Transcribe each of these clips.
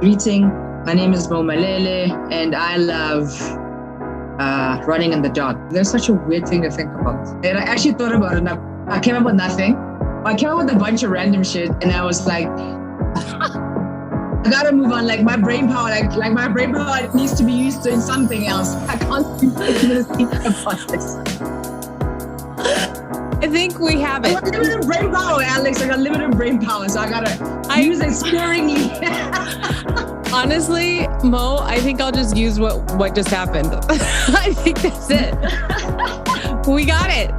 Greeting. My name is Malele, and I love running in the dark. There's such a weird thing to think about. And I actually thought about it. I came up with nothing. I came up with a bunch of random shit, and I was like, I gotta move on. Like my brain power, like my brain power needs to be used in something else. I can't think about this. I think we have it. I got limited brain power, Alex. I got limited brain power, so I gotta use it sparingly. Honestly, Mo, I think I'll just use what just happened. I think that's it. We got it.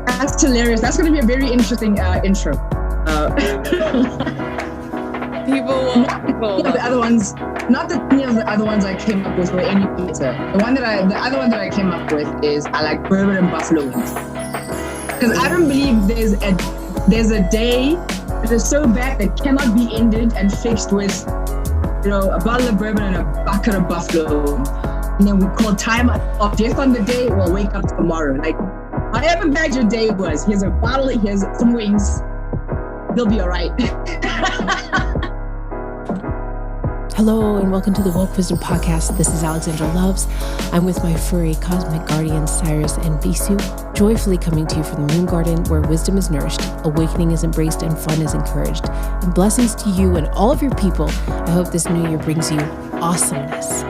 That's hilarious. That's going to be a very interesting intro. People will. The other ones, not that any of the other ones I came up with were any better. The other one that I came up with is I like bourbon and buffalo wings. Because I don't believe there's a day that is so bad that cannot be ended and fixed with, a bottle of bourbon and a bucket of buffalo. And then we call time off just on the day. We'll wake up tomorrow. Like, however bad your day was, here's a bottle, here's some wings. You'll be all right. Hello and welcome to the Woke Wisdom Podcast. This is Alexandra Loves. I'm with my furry cosmic guardians, Cyrus and Bisu, joyfully coming to you from the Moon Garden where wisdom is nourished, awakening is embraced, and fun is encouraged. And blessings to you and all of your people. I hope this new year brings you awesomeness.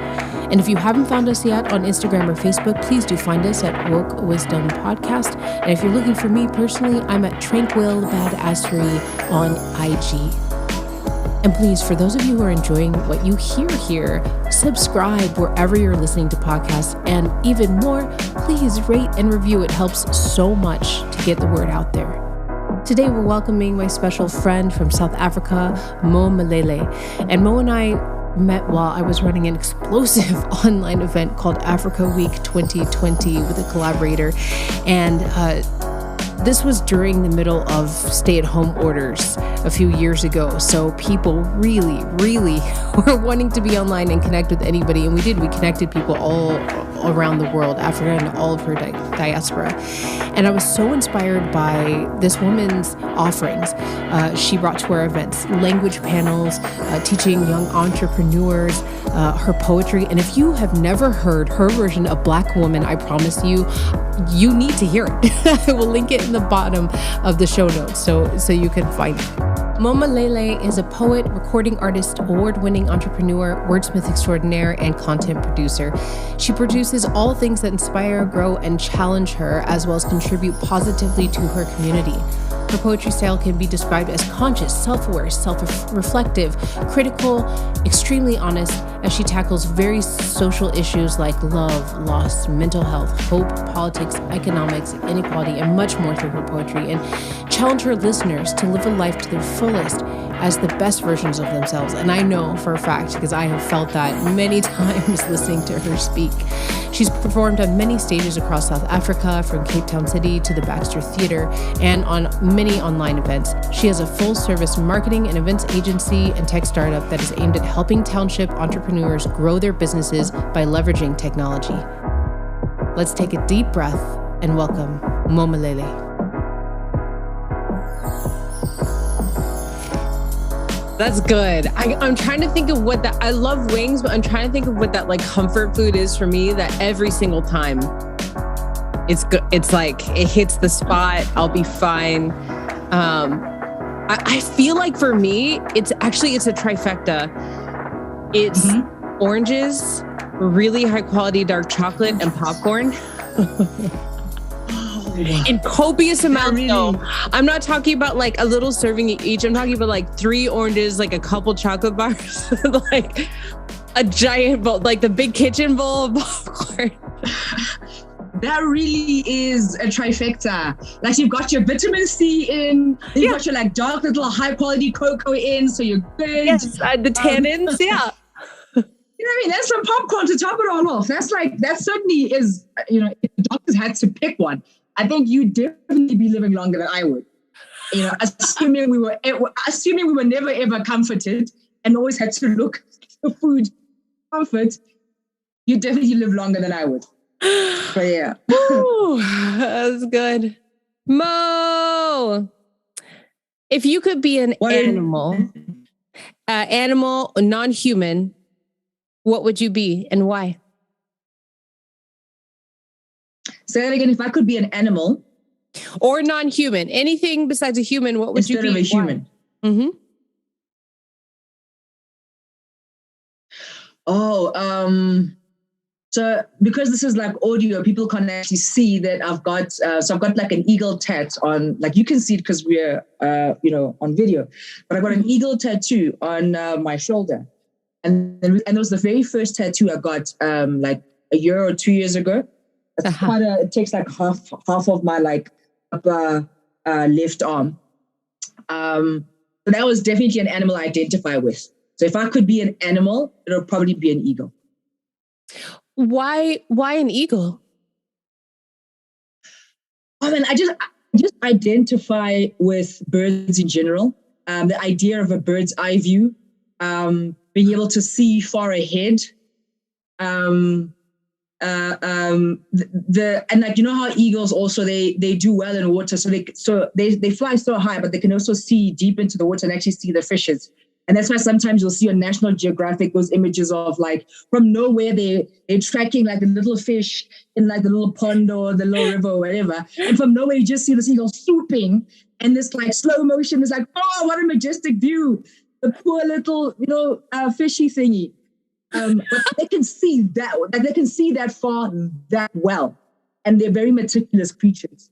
And if you haven't found us yet on Instagram or Facebook, please do find us at Woke Wisdom Podcast. And if you're looking for me personally, I'm at Tranquil Badassery on IG. And please, for those of you who are enjoying what you hear here, subscribe wherever you're listening to podcasts. And even more, please rate and review. It helps so much to get the word out there. Today, we're welcoming my special friend from South Africa, Mo Malele. And Mo and I met while I was running an explosive online event called Africa Week 2020 with a collaborator. And this was during the middle of stay-at-home orders a few years ago. So people really were wanting to be online and connect with anybody. And we did. We connected people all around the world, Africa and all of her diaspora. And I was so inspired by this woman's offerings. She brought to our events language panels, teaching young entrepreneurs, her poetry. And if you have never heard her version of Black Woman, I promise you need to hear it. I will link it in the bottom of the show notes so you can find it. Mo Malele is a poet, recording artist, award-winning entrepreneur, wordsmith extraordinaire, and content producer. She produces all things that inspire, grow, and challenge her, as well as contribute positively to her community. Her poetry style can be described as conscious, self-aware, self-reflective, critical, extremely honest, as she tackles various social issues like love, loss, mental health, hope, politics, economics, inequality, and much more through her poetry, and challenge her listeners to live a life to their fullest as the best versions of themselves. And I know for a fact, because I have felt that many times listening to her speak. She's performed on many stages across South Africa, from Cape Town City to the Baxter Theatre, and on many online events. She has a full-service marketing and events agency and tech startup that is aimed at helping township entrepreneurs grow their businesses by leveraging technology. Let's take a deep breath and welcome Mo Malele. That's good. I'm trying to think of what that, I love wings, but I'm trying to think of what that like comfort food is for me, that every single time it's good. It's like, it hits the spot. I'll be fine. I feel like for me, it's a trifecta. It's oranges, really high quality dark chocolate, and popcorn. In copious amounts. No, I'm not talking about like a little serving each. I'm talking about like 3 oranges, like a couple chocolate bars, like a giant bowl, like the big kitchen bowl of popcorn. That really is a trifecta. Like you've got your vitamin C in, you've got your like dark little high quality cocoa in, so you're good. Yes, the tannins, yeah. You know what I mean? That's some popcorn to top it all off. That's like, that certainly is, if the doctors had to pick one, I think you'd definitely be living longer than I would. Assuming we were never ever comforted and always had to look for food comfort, you'd definitely live longer than I would. But yeah. Ooh, that's good. Mo, if you could be an animal, Animal, non-human, what would you be and why? Say that again. If I could be an animal or non-human, anything besides a human, what would you be? Instead of a human. Mm-hmm. So because this is like audio, people can't actually see that I've got, so I've got like an eagle tat on, like you can see it because we're, on video, but I've got an eagle tattoo on my shoulder. And it was the very first tattoo I got like a year or 2 years ago. It's it takes like half of my like upper left arm. So that was definitely an animal I identify with. So if I could be an animal, it would probably be an eagle. Why an eagle? I mean, I just identify with birds in general. The idea of a bird's eye view, being able to see far ahead. And like, you know how eagles also, they do well in water. So they fly so high, but they can also see deep into the water and actually see the fishes. And that's why sometimes you'll see on National Geographic those images of like from nowhere they're tracking like a little fish in like the little pond or the little river or whatever. And from nowhere you just see the seagull swooping and this like slow motion is like, oh, what a majestic view. The poor little, fishy thingy. But they can see that, like they can see that far that well. And they're very meticulous creatures.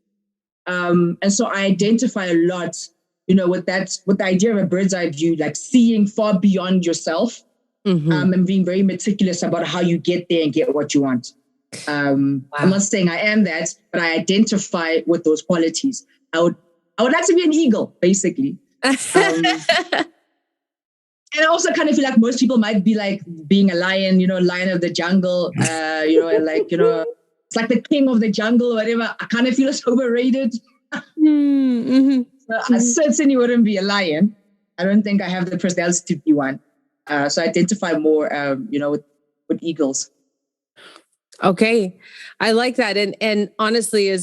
And so I identify a lot with the idea of a bird's eye view, like seeing far beyond yourself, and being very meticulous about how you get there and get what you want. Wow. I'm not saying I am that, but I identify with those qualities. I would like to be an eagle, basically. And I also kind of feel like most people might be like being a lion, lion of the jungle, and like, it's like the king of the jungle or whatever. I kind of feel it's overrated. Mm-hmm. So I certainly wouldn't be a lion. I don't think I have the personality to be one. So I identify more, with eagles. Okay. I like that. And honestly,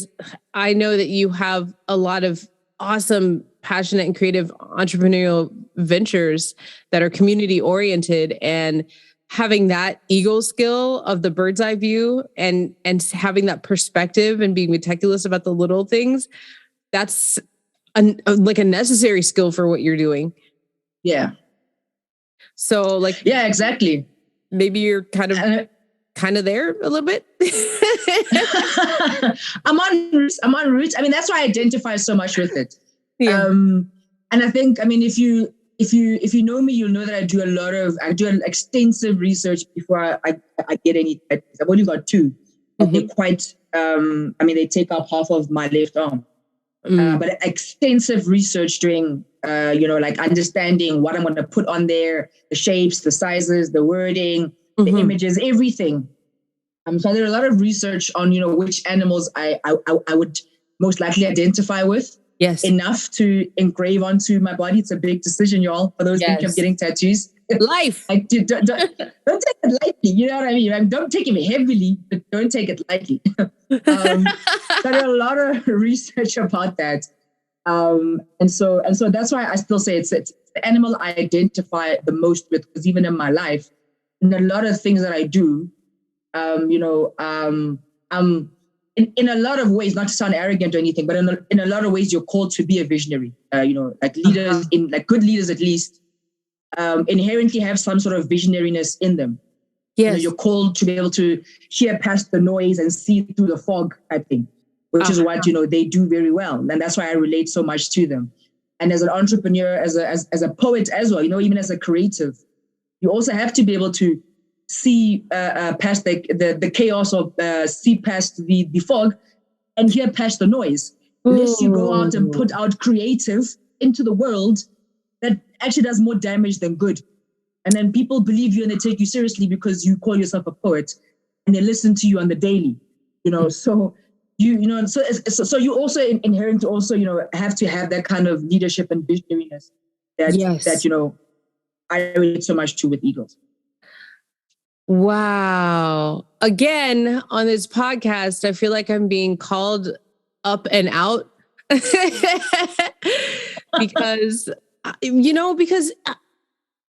I know that you have a lot of awesome, passionate and creative entrepreneurial ventures that are community oriented, and having that eagle skill of the bird's eye view and having that perspective and being meticulous about the little things, that's like a necessary skill for what you're doing. Yeah. So like, yeah, exactly. Maybe you're kind of there a little bit. I'm on roots. I mean, that's why I identify so much with it. Yeah. And I think, I mean, if you know me, you'll know that I do an extensive research before I get any tattoos. I've only got two. But they're quite, they take up half of my left arm. But extensive research doing, like understanding what I'm going to put on there, the shapes, the sizes, the wording, the images, everything. So there are a lot of research on, which animals I would most likely identify with. Yes. Enough to engrave onto my body. It's a big decision, y'all, for those thinking of getting tattoos. Life. Like, don't take it lightly. You know what I mean? Like, don't take it heavily, but don't take it lightly. So there are a lot of research about that. And so that's why I still say it's the animal I identify the most with, because even in my life, in a lot of things that I do, in a lot of ways, not to sound arrogant or anything, but in a lot of ways, you're called to be a visionary. Like leaders, like good leaders at least, inherently have some sort of visionariness in them. Yes. You're called to be able to hear past the noise and see through the fog type thing, which is what, they do very well. And that's why I relate so much to them. And as an entrepreneur, as a poet as well, even as a creative, you also have to be able to see past the chaos, or see past the fog and hear past the noise. Unless you go out and put out creative into the world that actually does more damage than good. And then people believe you and they take you seriously because you call yourself a poet and they listen to you on the daily, so so you also inherently also, have to have that kind of leadership and visionariness that I relate so much to with eagles. Wow. Again, on this podcast, I feel like I'm being called up and out because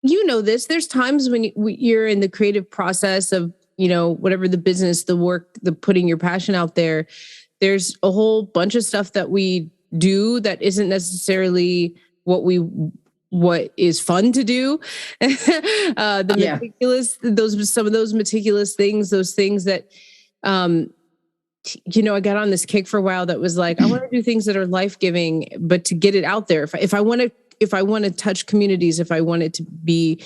you know this, there's times when you're in the creative process of, whatever the business, the work, the putting your passion out there. There's a whole bunch of stuff that we do that isn't necessarily what is fun to do. Meticulous, some of those meticulous things, those things that, I got on this kick for a while that was like, I want to do things that are life-giving, but to get it out there, if I want to touch communities, if I want it to be,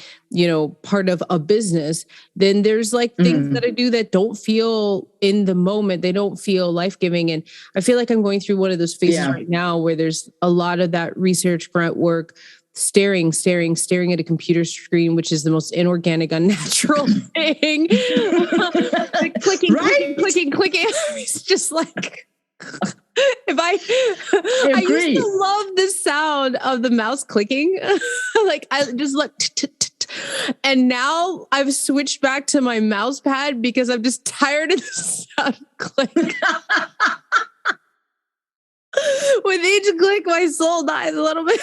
part of a business, then there's like things that I do that don't feel in the moment. They don't feel life-giving. And I feel like I'm going through one of those phases right now where there's a lot of that research grunt work, staring at a computer screen, which is the most inorganic, unnatural thing. Like clicking. It's just like, I used to love the sound of the mouse clicking. Like I just like, and now I've switched back to my mouse pad because I'm just tired of the sound click. With each click, my soul dies a little bit.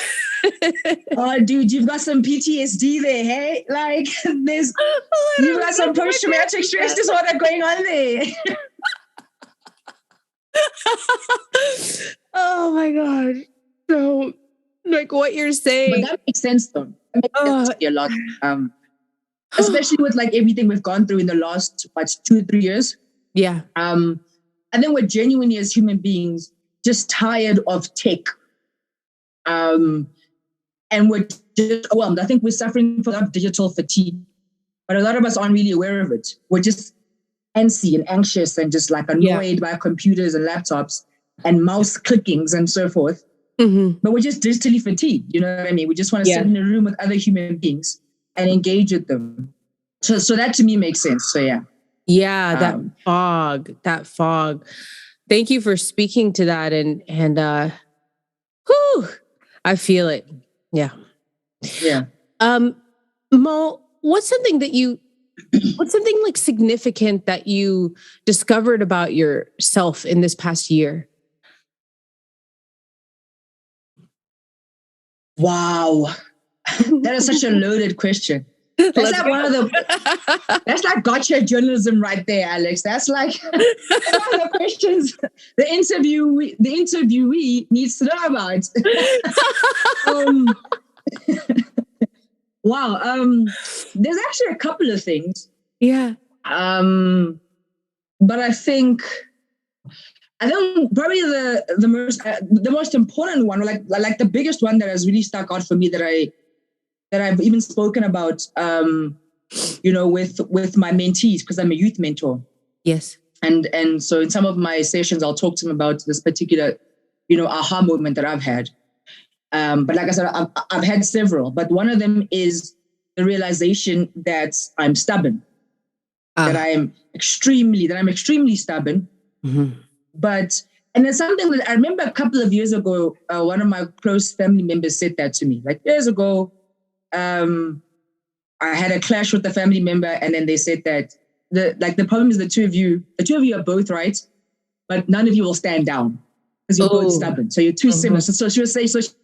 Oh, dude, you've got some PTSD there, hey? Like, you've got some post-traumatic stress disorder going on there. Oh my God. So, like what you're saying. But that makes sense, though. That makes sense to me a lot. Especially with like everything we've gone through in the last, 2-3 years. Yeah. I think we're genuinely, as human beings, just tired of tech. And we're just overwhelmed. I think we're suffering from that digital fatigue, but a lot of us aren't really aware of it. We're just antsy and anxious and just like annoyed by computers and laptops and mouse clickings and so forth. Mm-hmm. But we're just digitally fatigued. You know what I mean? We just want to sit in a room with other human beings and engage with them. So that to me makes sense. So yeah. Yeah, that fog. Thank you for speaking to that. And I feel it. Yeah. Yeah. Mo, what's something like significant that you discovered about yourself in this past year? Wow. That is such a loaded question. That's like gotcha journalism right there, Alex. That's like one of the questions the interviewee needs to know about. Wow. There's actually a couple of things. Yeah. But I think probably the most important one, like the biggest one that has really stuck out for me that I've even spoken about, with my mentees, because I'm a youth mentor. Yes. And so in some of my sessions, I'll talk to them about this particular, aha moment that I've had. But like I said, I've had several, but one of them is the realization that I'm stubborn, that I'm extremely stubborn. Mm-hmm. And it's something that I remember a couple of years ago, one of my close family members said that to me, like years ago. I had a clash with the family member, and then they said that the problem is the two of you are both right, but none of you will stand down because you're both stubborn. So you're too similar. So she was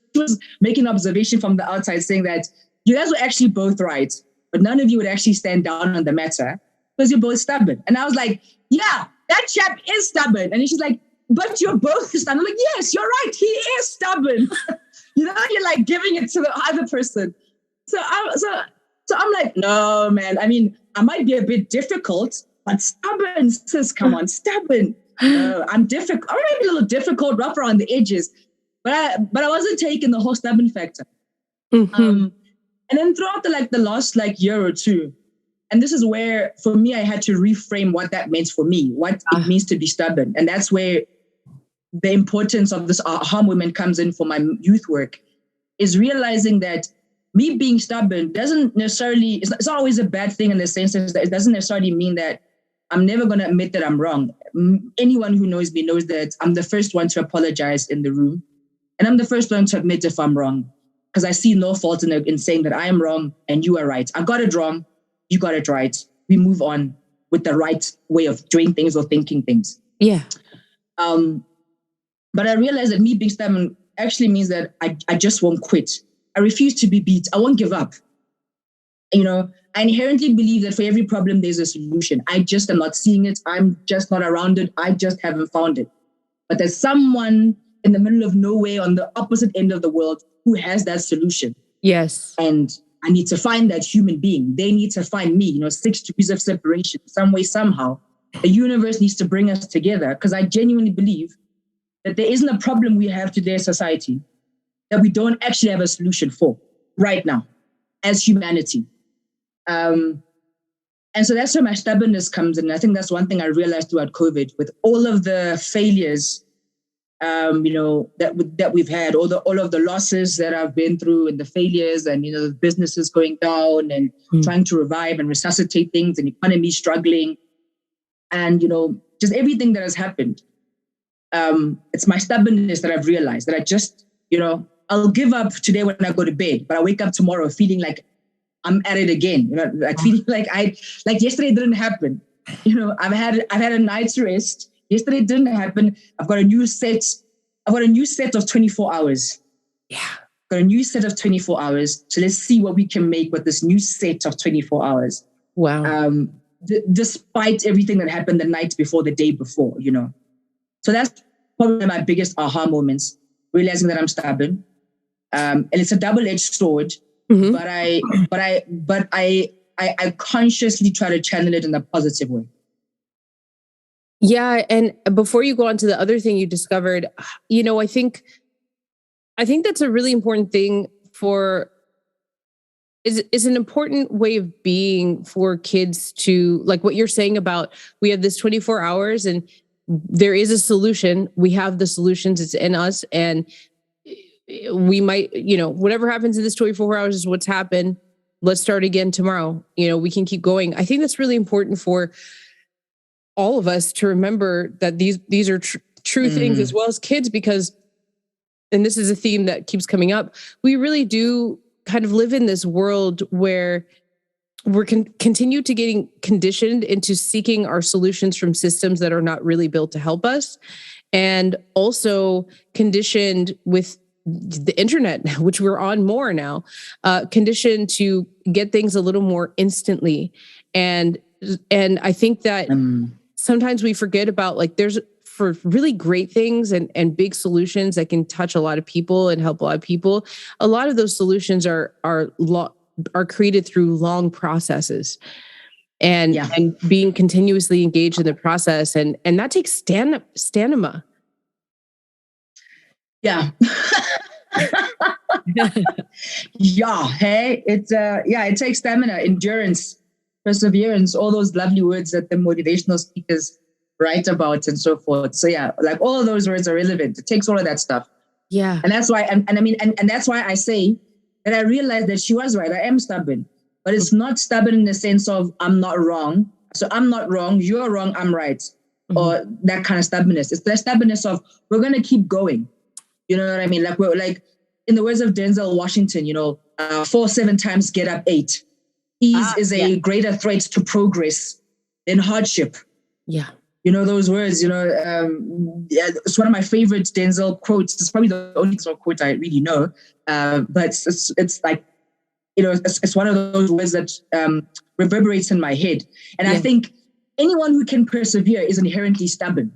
making an observation from the outside saying that you guys were actually both right, but none of you would actually stand down on the matter because you're both stubborn. And I was like, yeah, that chap is stubborn. And she's like, but you're both stubborn. I'm like, yes, you're right. He is stubborn. You're like giving it to the other person. So I'm like, no, man. I mean, I might be a bit difficult, but stubborn, sis, come on, stubborn. I'm difficult. I might be a little difficult, rough around the edges, but I wasn't taking the whole stubborn factor. Mm-hmm. And then throughout the last year or two, and this is where, for me, I had to reframe what that meant for me, what it means to be stubborn. And that's where the importance of this aha moment comes in for my youth work, is realizing that me being stubborn doesn't necessarily, it's not always a bad thing in the sense that it doesn't necessarily mean that I'm never going to admit that I'm wrong. Anyone who knows me knows that I'm the first one to apologize in the room. And I'm the first one to admit if I'm wrong, because I see no fault in saying that I am wrong and you are right. I got it wrong. You got it right. We move on with the right way of doing things or thinking things. Yeah. But I realized that me being stubborn actually means that I just won't quit. I refuse to be beat. I won't give up. I inherently believe that for every problem, there's a solution. I just am not seeing it. I'm just not around it. I just haven't found it. But there's someone in the middle of nowhere on the opposite end of the world who has that solution. Yes. And I need to find that human being. They need to find me, 6 degrees of separation, some way, somehow. The universe needs to bring us together, because I genuinely believe that there isn't a problem we have today as society that we don't actually have a solution for right now as humanity. And so that's where my stubbornness comes in. I think that's one thing I realized throughout COVID, with all of the failures, that we've had, all of the losses that I've been through, and the failures, and the businesses going down, and trying to revive and resuscitate things, and economy struggling, and just everything that has happened. It's my stubbornnness that I've realized that I just, I'll give up today when I go to bed, but I wake up tomorrow feeling like I'm at it again. Like feeling like yesterday didn't happen. I've had a night's rest. Yesterday didn't happen. I've got a new set of 24 hours. Yeah. Got a new set of 24 hours. So let's see what we can make with this new set of 24 hours. Wow. Despite everything that happened the night before, the day before, So that's probably my biggest aha moments, realizing that I'm stubborn. And it's a double-edged sword, but I consciously try to channel it in a positive way. Yeah. And before you go on to the other thing you discovered, I think that's a really important thing is an important way of being for kids to, like what you're saying about, we have this 24 hours and there is a solution. We have the solutions, it's in us. And we might, whatever happens in this 24 hours is what's happened. Let's start again tomorrow. We can keep going. I think that's really important for all of us to remember that these are true things, as well as kids, because, and this is a theme that keeps coming up, we really do kind of live in this world where we're continue to getting conditioned into seeking our solutions from systems that are not really built to help us. And also conditioned with the internet, which we're on more now, conditioned to get things a little more instantly. And I think that sometimes we forget about, like, there's, for really great things and big solutions that can touch a lot of people and help a lot of people, a lot of those solutions are created through long processes and being continuously engaged in the process. And that takes stamina. Yeah. Yeah. Hey, it takes stamina, endurance, perseverance, all those lovely words that the motivational speakers write about and so forth. So yeah, like all of those words are relevant. It takes all of that stuff. Yeah. And that's why, and that's why I say that I realized that she was right. I am stubborn, but it's not stubborn in the sense of I'm not wrong. So I'm not wrong. You're wrong. I'm right. Or that kind of stubbornness. It's the stubbornness of, we're going to keep going. You know what I mean? Like, we're like, in the words of Denzel Washington, 4 7 times get up 8. Ease is a greater threat to progress than hardship. Yeah. Those words, it's one of my favorite Denzel quotes. It's probably the only quote I really know. But it's like, it's one of those words that reverberates in my head. And I think anyone who can persevere is inherently stubborn.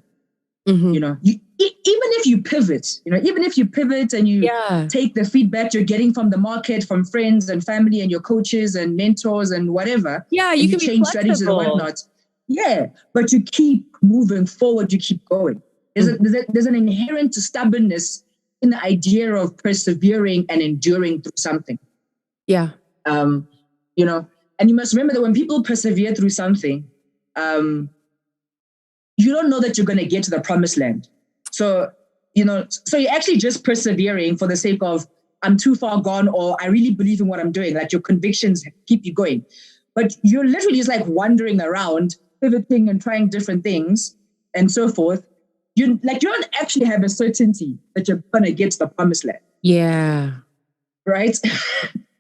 Even if you pivot, and you take the feedback you're getting from the market, from friends and family and your coaches and mentors and whatever. Yeah, you can change strategies and whatnot. Yeah, but you keep moving forward, you keep going. There's an inherent stubbornness in the idea of persevering and enduring through something. Yeah. And you must remember that when people persevere through something, you don't know that you're going to get to the promised land. So you're actually just persevering for the sake of, I'm too far gone, or I really believe in what I'm doing. Like, your convictions keep you going. But you're literally just like wandering around, pivoting and trying different things and so forth. You don't actually have a certainty that you're going to get to the promised land. Yeah. Right?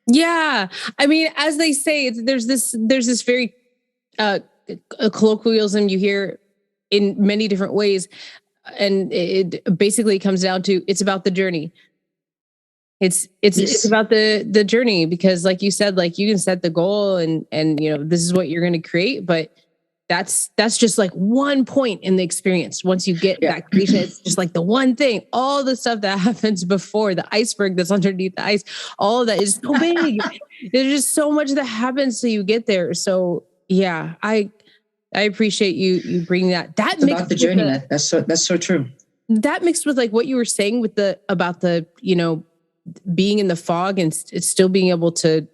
Yeah. I mean, as they say, there's this very a colloquialism you hear in many different ways. And it basically comes down to, it's about the journey. It's about the journey, because like you said, like you can set the goal and this is what you're going to create, but that's just like one point in the experience. Once you get that creation, it's just like the one thing. All the stuff that happens before, the iceberg that's underneath the ice, all of that is so big. There's just so much that happens till you get there. So yeah, I appreciate you bringing that. That's about the journey. That's so true. That mixed with like what you were saying with about the being in the fog and still being able to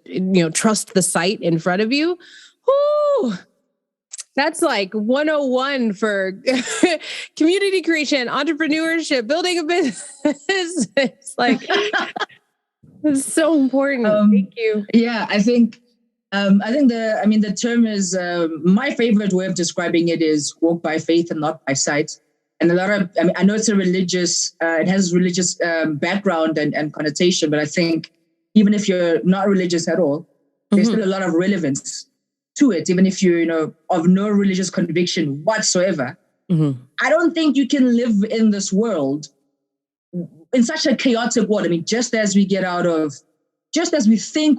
trust the sight in front of you. Whoo! That's like 101 for community creation, entrepreneurship, building a business. It's like, it's so important. Thank you. Yeah, I think the term is, my favorite way of describing it is walk by faith and not by sight. And I know it's a religious, it has religious background and connotation, but I think even if you're not religious at all, there's still a lot of relevance to it, even if you're, of no religious conviction whatsoever. I don't think you can live in this world, in such a chaotic world. I mean, just as we think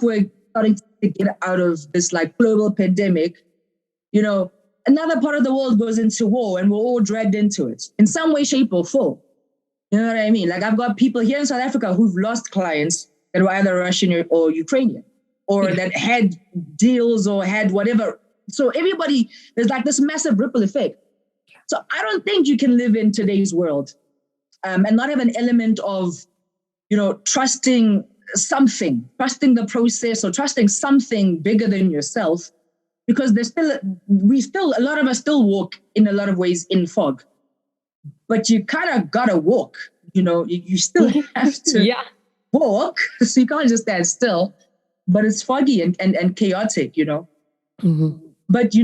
we're starting to get out of this like global pandemic, another part of the world goes into war and we're all dragged into it in some way, shape, or form. You know what I mean? Like I've got people here in South Africa who've lost clients that were either Russian or Ukrainian, or that had deals or had whatever. So everybody, there's like this massive ripple effect. So I don't think you can live in today's world and not have an element of, trusting something, trusting the process or trusting something bigger than yourself, because a lot of us still walk in a lot of ways in fog, but you kind of gotta walk, you still have to walk. So you can't just stand still. But it's foggy and chaotic, But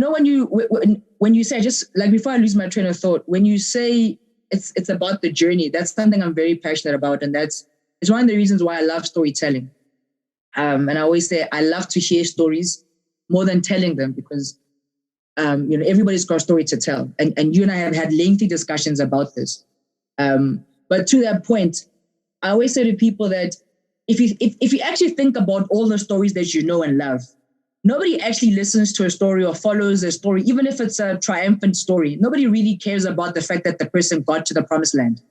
when you say, just like before I lose my train of thought, when you say it's about the journey, that's something I'm very passionate about, and it's one of the reasons why I love storytelling. And I always say I love to hear stories more than telling them, because everybody's got a story to tell, and you and I have had lengthy discussions about this. But to that point, I always say to people that if you actually think about all the stories that you know and love, nobody actually listens to a story or follows a story, even if it's a triumphant story. Nobody really cares about the fact that the person got to the promised land,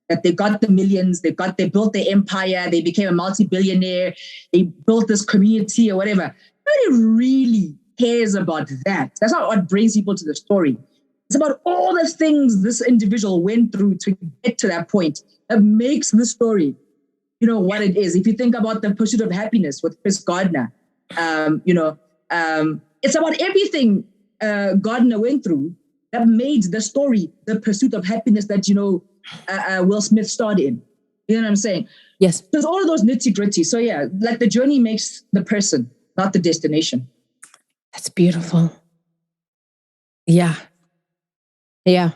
that they got the millions, they built their empire, they became a multi-billionaire, they built this community or whatever. Nobody really cares about that. That's not what brings people to the story. It's about all the things this individual went through to get to that point that makes the story what it is. If you think about The Pursuit of Happiness with Chris Gardner, it's about everything Gardner went through that made the story The Pursuit of Happiness that, Will Smith starred in. You know what I'm saying? Yes. There's all of those nitty gritty. So yeah, like the journey makes the person, not the destination. That's beautiful. Yeah. Yeah.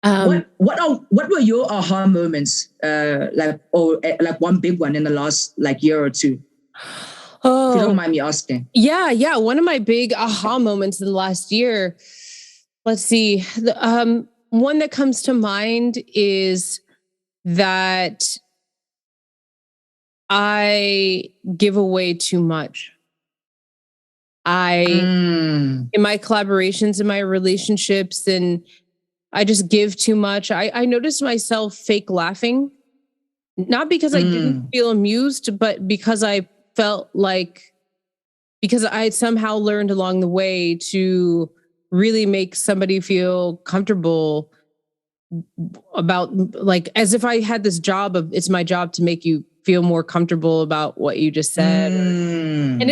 What were your aha moments, like one big one in the last year or two? Oh, if you don't mind me asking. Yeah. One of my big aha moments in the last year. Let's see. One that comes to mind is that I give away too much. In my collaborations, in my relationships, and I just give too much. I noticed myself fake laughing, not because I didn't feel amused, but because I felt because I had somehow learned along the way to really make somebody feel comfortable about, as if I had this job of, it's my job to make you feel more comfortable about what you just said. And it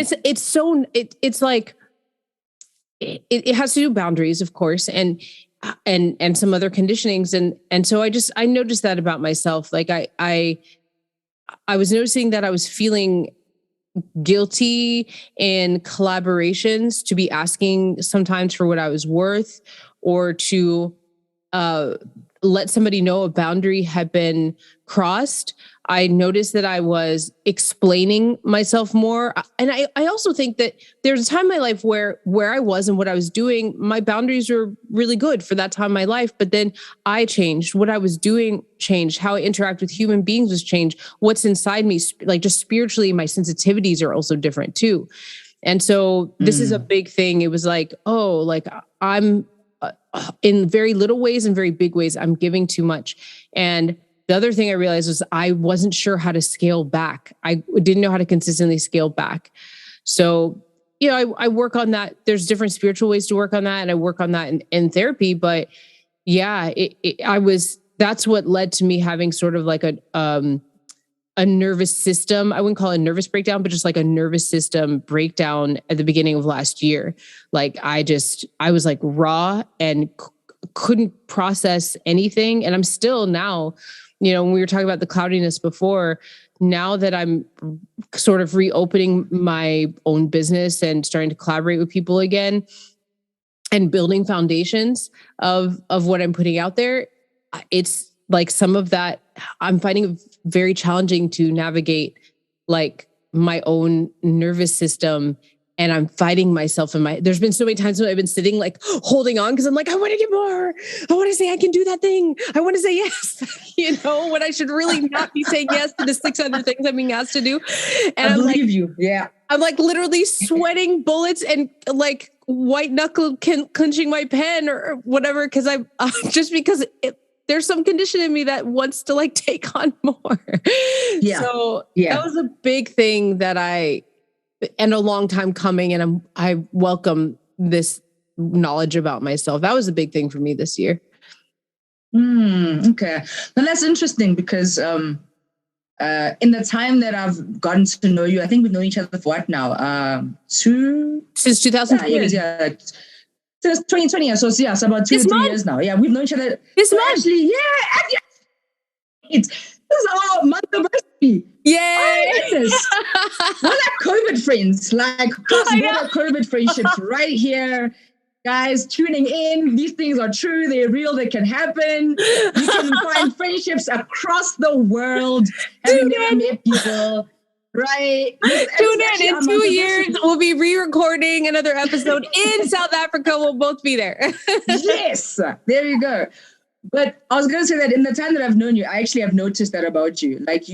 has to do with boundaries, of course, and some other conditionings. And so I noticed that about myself. I was noticing that I was feeling guilty in collaborations to be asking sometimes for what I was worth, or to let somebody know a boundary had been crossed, I noticed that I was explaining myself more. And I also think that there's a time in my life where I was and what I was doing, my boundaries were really good for that time in my life. But then I changed. What I was doing changed. How I interact with human beings was changed. What's inside me, like just spiritually, my sensitivities are also different too. And so this is a big thing. It was like, oh, like I'm in very little ways and very big ways, I'm giving too much. And the other thing I realized was I wasn't sure how to scale back. I didn't know how to consistently scale back. So, you know, I work on that. There's different spiritual ways to work on that. And I work on that in therapy. But yeah, that's what led to me having sort of like a nervous system. I wouldn't call it a nervous breakdown, but just like a nervous system breakdown at the beginning of last year. Like I was like raw and couldn't process anything. And I'm still now, you know, when we were talking about the cloudiness before, now that I'm sort of reopening my own business and starting to collaborate with people again and building foundations of what I'm putting out there, it's like some of that I'm finding it very challenging to navigate like my own nervous system. And I'm fighting myself there's been so many times when I've been sitting like holding on because I'm like, I want to get more. I want to say I can do that thing. I want to say yes, you know, when I should really not be saying yes to the 6 other things I'm being asked to do. And I believe you. Yeah. I'm like literally sweating bullets and like white knuckle clenching my pen or whatever. Cause just because there's some condition in me that wants to like take on more. Yeah. So that was a big thing that and a long time coming. And I welcome this knowledge about myself. That was a big thing for me this year. Okay. Now that's interesting because in the time that I've gotten to know you, I think we've known each other for what now? Since 2020. Yeah. Since 2020. So yeah, so about 2 or 3 years now. Yeah, we've known each other. This month. Actually, yeah. This is our month anniversary. Yay! We're like COVID friends, like cross-border COVID friendships right here. Guys, tuning in. These things are true. They're real. They can happen. You can find friendships across the world. Having never met people. Right. Tune in 2 years. We'll be re-recording another episode in South Africa. We'll both be there. Yes. There you go. But I was going to say that in the time that I've known you, I actually have noticed that about you. Like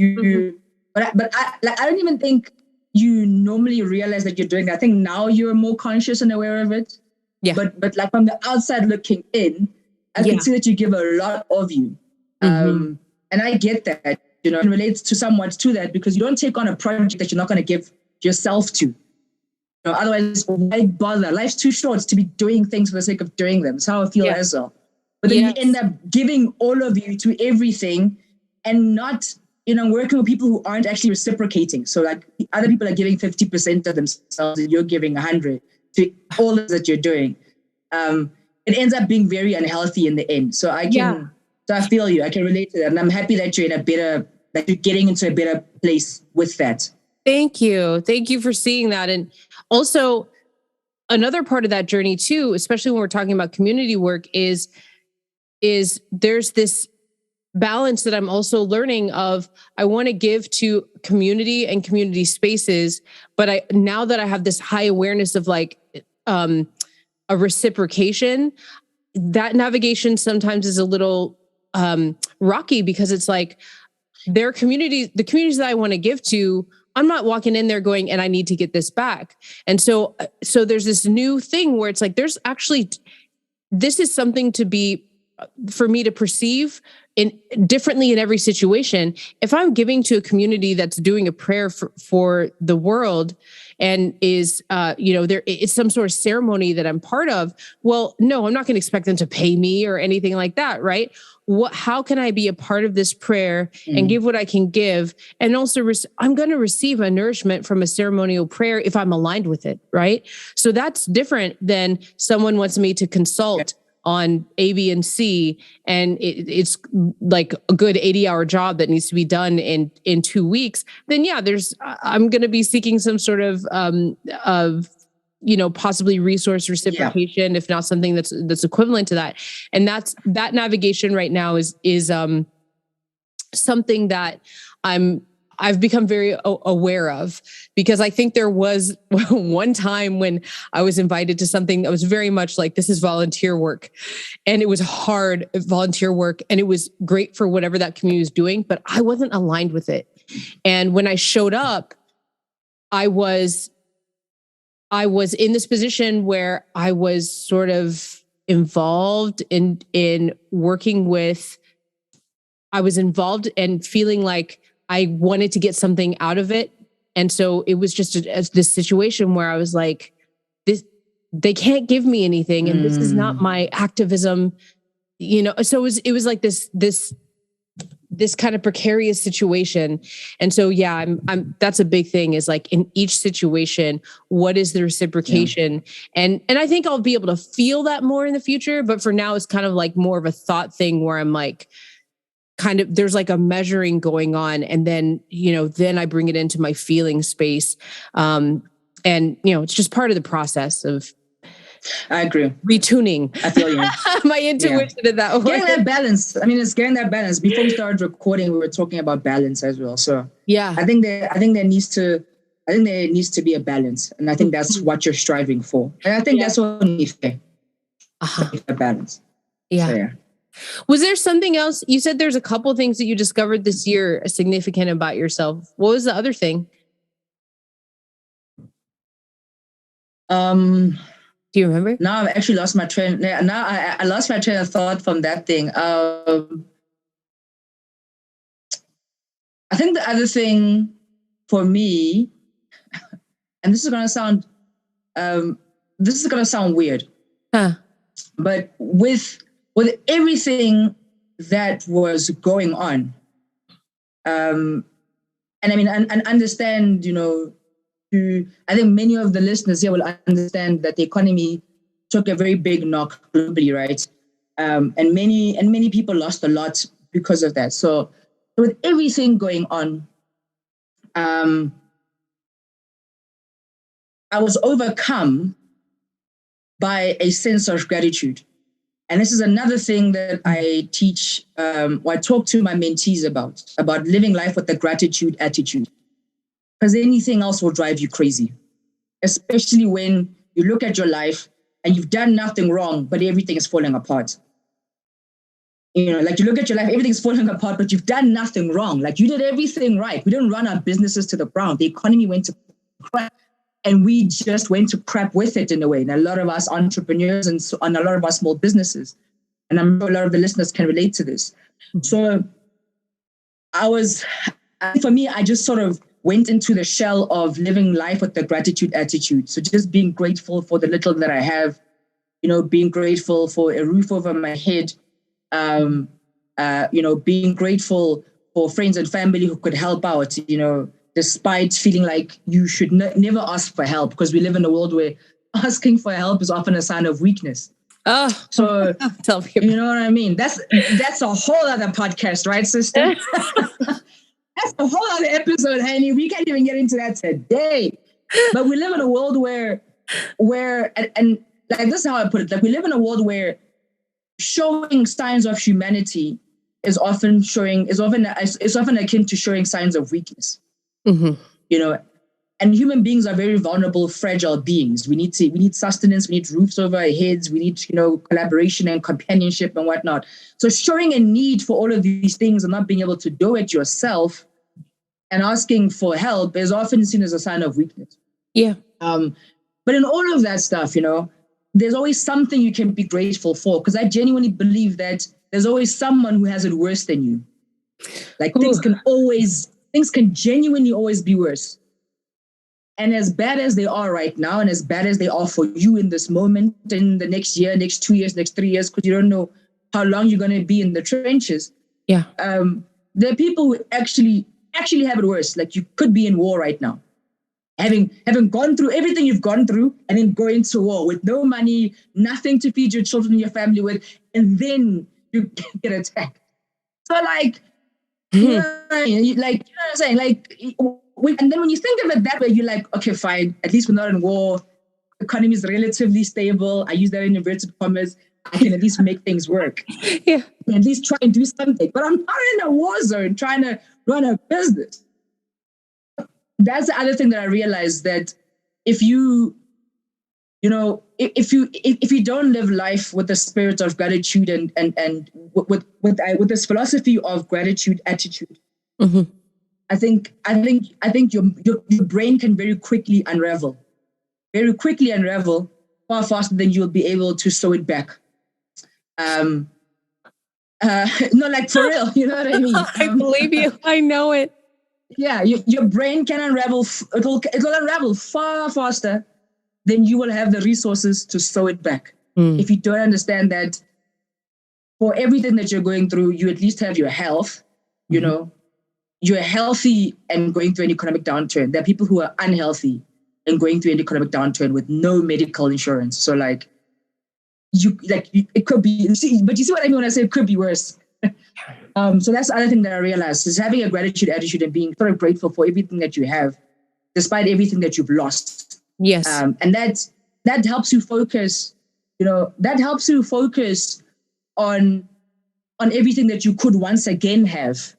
but I don't even think you normally realize that you're doing that. I think now you're more conscious and aware of it. Yeah. But like from the outside looking in, I can see that you give a lot of you. And I get that, you know, and relates to somewhat to that because you don't take on a project that you're not going to give yourself to. You know, otherwise, why bother? Life's too short to be doing things for the sake of doing them. That's how I feel as well. But then you end up giving all of you to everything and not, you know, working with people who aren't actually reciprocating. So like other people are giving 50% of themselves and you're giving 100 to all that you're doing. It ends up being very unhealthy in the end. So I feel you. I can relate to that. And I'm happy that you're that you're getting into a better place with that. Thank you. Thank you for seeing that. And also another part of that journey too, especially when we're talking about community work is there's this balance that I'm also learning of. I want to give to community and community spaces, but now that I have this high awareness of like a reciprocation, that navigation sometimes is a little rocky because it's like the communities that I want to give to, I'm not walking in there going, and I need to get this back. And so there's this new thing where it's like, this is something to be, for me to perceive differently in every situation. If I'm giving to a community that's doing a prayer for the world and is, it's some sort of ceremony that I'm part of, well, no, I'm not going to expect them to pay me or anything like that, right? How can I be a part of this prayer and give what I can give? And also I'm going to receive a nourishment from a ceremonial prayer if I'm aligned with it, right? So that's different than someone wants me to consult on A, B, and C, and it's like a good 80-hour job that needs to be done in 2 weeks. Then I'm going to be seeking some sort of possibly resource reciprocation, if not something that's equivalent to that. And that navigation right now is something that I've become very aware of, because I think there was one time when I was invited to something that was very much like, this is volunteer work, and it was hard volunteer work, and it was great for whatever that community was doing, but I wasn't aligned with it. And when I showed up, I was in this position where I was sort of involved in working with, I was involved and feeling like I wanted to get something out of it. And so it was just this situation where I was like, they can't give me anything. And this is not my activism, so it was like this kind of precarious situation. And so, yeah, that's a big thing, is like, in each situation, what is the reciprocation? Yeah. And I think I'll be able to feel that more in the future. But for now, it's kind of like more of a thought thing where I'm like, there's like a measuring going on. And then, then I bring it into my feeling space. And, it's just part of the process of, I agree, retuning. I feel you. My intuition in that way. Getting that balance. I mean, it's getting that balance. Before we started recording, we were talking about balance as well. So yeah, I think there needs to be a balance. And I think that's what you're striving for. And I think that's only fair. A balance. Yeah. So, yeah. Was there something else? You said there's a couple things that you discovered this year significant about yourself. What was the other thing? Do you remember? Now I've actually lost my train. Now I lost my train of thought from that thing. I think the other thing for me, and this is gonna sound weird, but with everything that was going on, and I mean, and understand, I think many of the listeners here will understand that the economy took a very big knock globally, right? And many people lost a lot because of that. So with everything going on, I was overcome by a sense of gratitude. And this is another thing that I teach, or I talk to my mentees about living life with a gratitude attitude. Because anything else will drive you crazy, especially when you look at your life and you've done nothing wrong, but everything is falling apart. Like you look at your life, everything's falling apart, but you've done nothing wrong. Like you did everything right. We didn't run our businesses to the ground. The economy went to crap, and we just went to crap with it in a way. And a lot of us entrepreneurs and a lot of us small businesses, and I'm sure a lot of the listeners can relate to this. So for me, I just sort of went into the shell of living life with the gratitude attitude. So just being grateful for the little that I have, being grateful for a roof over my head, being grateful for friends and family who could help out, despite feeling like you should never ask for help, because we live in a world where asking for help is often a sign of weakness. Oh, so tell me. You know what I mean? That's a whole other podcast, right, sister? That's a whole other episode, honey. We can't even get into that today. But we live in a world where and like this is how I put it. Like we live in a world where showing signs of humanity is often akin to showing signs of weakness. Mm-hmm. And human beings are very vulnerable, fragile beings. We need sustenance, we need roofs over our heads, we need, collaboration and companionship and whatnot. So showing a need for all of these things and not being able to do it yourself and asking for help is often seen as a sign of weakness. Yeah. But in all of that stuff, there's always something you can be grateful for, because I genuinely believe that there's always someone who has it worse than you. Like things can genuinely always be worse. And as bad as they are right now, and as bad as they are for you in this moment, in the next year, next 2 years, next 3 years, because you don't know how long you're going to be in the trenches. Yeah. There are people who actually have it worse. Like you could be in war right now. Having gone through everything you've gone through, and then going to war with no money, nothing to feed your children and your family with, and then you get attacked. So you know what I'm saying? And then when you think of it that way, you're like, okay, fine. At least we're not in war. The economy is relatively stable. I use that in inverted commas. I can at least make things work. Yeah. At least try and do something. But I'm not in a war zone trying to run a business. That's the other thing that I realized, that if you don't live life with the spirit of gratitude and with this philosophy of gratitude attitude, Mm-hmm. I think your brain can very quickly unravel far faster than you'll be able to sew it back. No, like for real, you know what I mean? I believe you. I know it. Yeah, your brain can unravel. It'll unravel far faster than you will have the resources to sew it back. If you don't understand that for everything that you're going through, you at least have your health. You know, you're healthy and going through an economic downturn. There are people who are unhealthy and going through an economic downturn with no medical insurance. So like, it could be, but you see what I mean when I say it could be worse. So that's the other thing that I realized, is having a gratitude attitude and being sort of grateful for everything that you have, despite everything that you've lost. Yes. And that helps you focus, that helps you focus on everything that you could once again have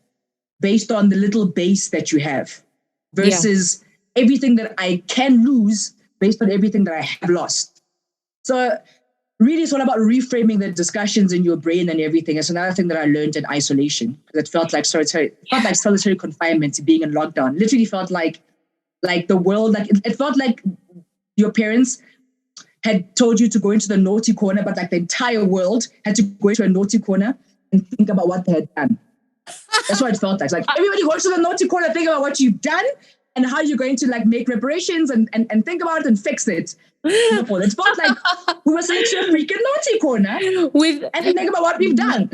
based on the little base that you have versus everything that I can lose based on everything that I have lost. So really, it's all about reframing the discussions in your brain and everything. It's another thing that I learned in isolation. It felt like solitary confinement to being in lockdown. Literally felt like the world, like it felt like your parents had told you to go into the naughty corner, but like the entire world had to go into a naughty corner and think about what they had done. That's what it felt like. Like everybody goes to the naughty corner, think about what you've done and how you're going to like make reparations and think about it and fix it. It felt like we were sent to a freaking naughty corner and think about what we've done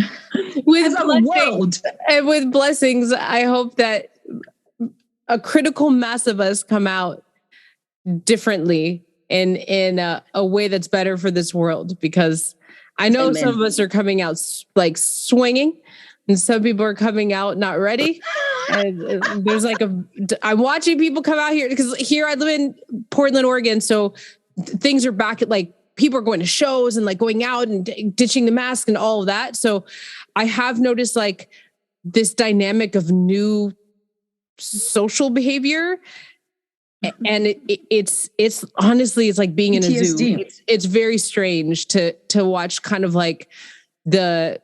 with as a world. And with blessings, I hope that a critical mass of us come out differently in a way that's better for this world, because I know some of us are coming out like swinging and some people are coming out not ready. And there's like I'm watching people come out here, because here I live in Portland, Oregon. So things are back at like people are going to shows and like going out and ditching the mask and all of that. So I have noticed like this dynamic of new social behavior. And it's honestly, it's like being in a zoo. It's very strange to watch kind of like the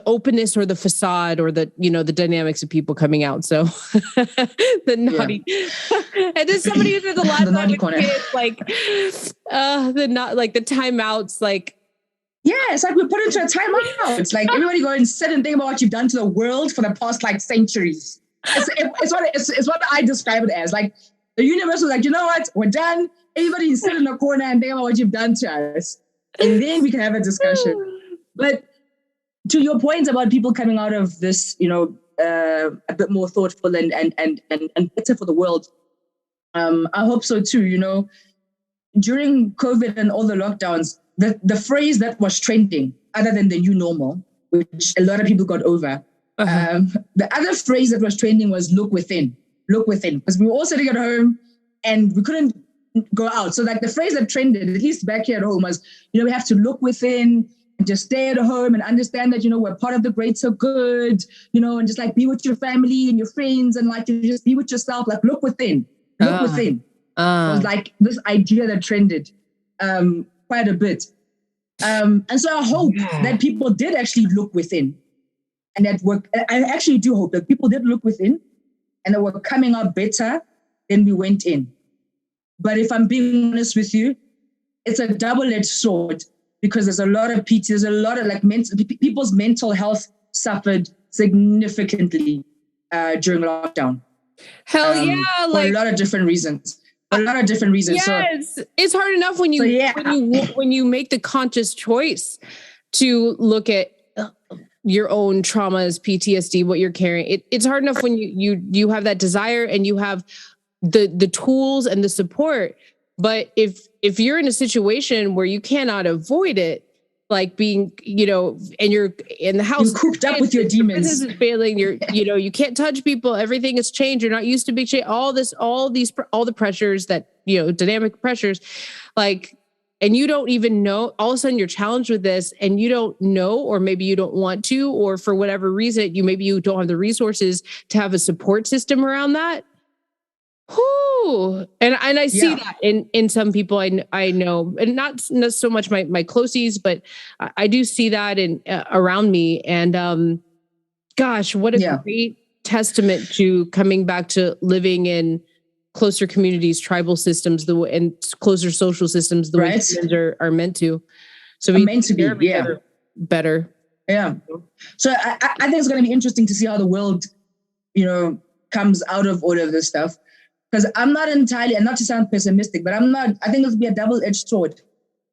openness or the facade or the dynamics of people coming out. So the naughty, and then somebody who did the last night with kids, like the timeouts, like. Yeah, it's like we're put into a timeout. It's like everybody go and sit and think about what you've done to the world for the past like centuries. It's what I describe it as. Like the universe was like, you know what? We're done. Everybody sit in a corner and think about what you've done to us. And then we can have a discussion. But to your point about people coming out of this, a bit more thoughtful and better for the world, I hope so too. During COVID and all the lockdowns, the phrase that was trending, other than the new normal, which a lot of people got over, the other phrase that was trending was look within, because we were all sitting at home and we couldn't go out. So like the phrase that trended, at least back here at home, was, we have to look within and just stay at home and understand that, we're part of the greater good, and just like be with your family and your friends and like you just be with yourself, like look within. It was like this idea that trended quite a bit. And so I hope that people did actually look within. And that I actually do hope that people did look within and that we're coming out better than we went in. But if I'm being honest with you, it's a double-edged sword, because there's a lot of PT, there's a lot of like people's mental health suffered significantly during lockdown. Hell yeah. For a lot of different reasons. Yes. So, it's hard enough when you make the conscious choice to look at your own traumas, PTSD, what you're carrying. It's hard enough when you have that desire and you have the tools and the support. But if you're in a situation where you cannot avoid it, like being, and you're in the house, you're cooped up with your demons. Business is failing. You can't touch people. Everything has changed. You're not used to big change. All the pressures that, dynamic pressures, like and you don't even know, all of a sudden you're challenged with this and you don't know, or maybe you don't want to, or for whatever reason, maybe you don't have the resources to have a support system around that. Whoo. And I see that in some people I know, and not so much my closies, but I do see that in around me. And gosh, what a great testament to coming back to living in closer communities, tribal systems, and closer social systems, the way humans are meant to. So we meant to be, better. Yeah. So I think it's going to be interesting to see how the world, comes out of all of this stuff. Because I'm not entirely, and not to sound pessimistic, but I think it'll be a double-edged sword.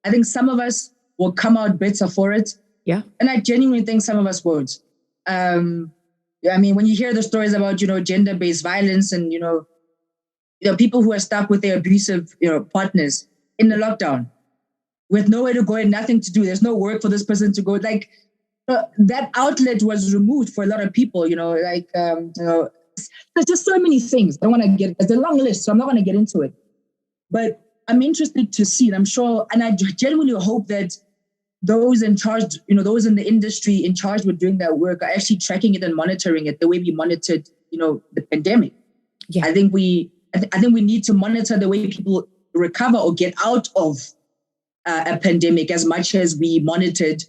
I think some of us will come out better for it. Yeah. And I genuinely think some of us won't. I mean, when you hear the stories about, gender-based violence and, people who are stuck with their abusive, partners in the lockdown with nowhere to go and nothing to do. There's no work for this person to go. Like, that outlet was removed for a lot of people, there's just so many things. I don't want to get, it's a long list, so I'm not going to get into it. But I'm interested to see, and I'm sure, and I genuinely hope that those in charge, those in the industry in charge with doing that work are actually tracking it and monitoring it the way we monitored, the pandemic. Yeah. I think we need to monitor the way people recover or get out of a pandemic as much as we monitored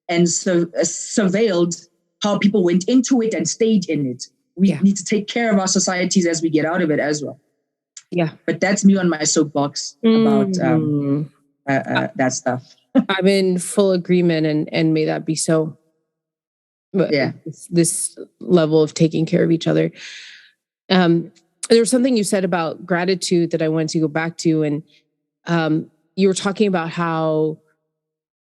and surveilled how people went into it and stayed in it. We need to take care of our societies as we get out of it as well. Yeah. But that's me on my soapbox about that stuff. I'm in full agreement, and may that be so. But this level of taking care of each other. There was something you said about gratitude that I wanted to go back to. And you were talking about how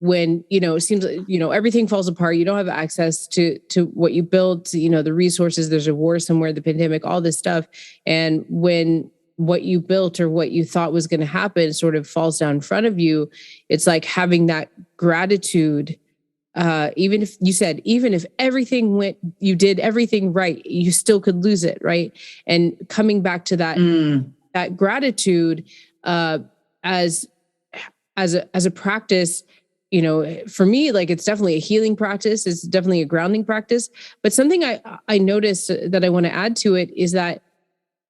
when, it seems like, everything falls apart, you don't have access to what you built, the resources, there's a war somewhere, the pandemic, all this stuff. And when what you built or what you thought was going to happen sort of falls down in front of you, it's like having that gratitude. Even if everything went, you did everything right, you still could lose it. Right. And coming back to that gratitude, as a practice, for me, like, it's definitely a healing practice. It's definitely a grounding practice. But something I noticed that I want to add to it is that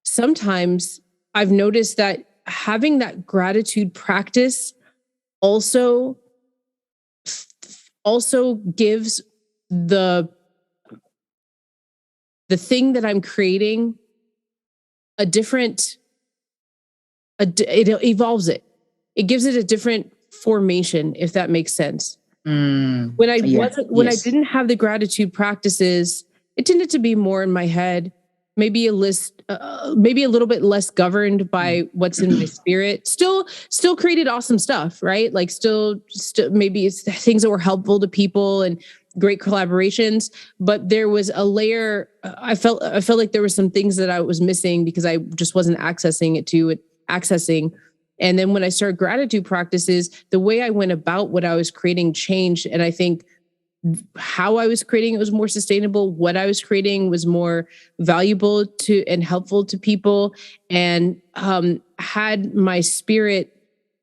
sometimes I've noticed that having that gratitude practice also gives the thing that I'm creating it evolves it. It gives it a different formation, if that makes sense. When I didn't have the gratitude practices, it tended to be more in my head, maybe a little bit less governed by what's in my spirit. Still created awesome stuff, right? Like still maybe it's things that were helpful to people and great collaborations, but there was a layer. I felt like there were some things that I was missing because I just wasn't accessing. And then when I started gratitude practices, the way I went about what I was creating changed. And I think how I was creating it was more sustainable. What I was creating was more valuable to and helpful to people, and had my spirit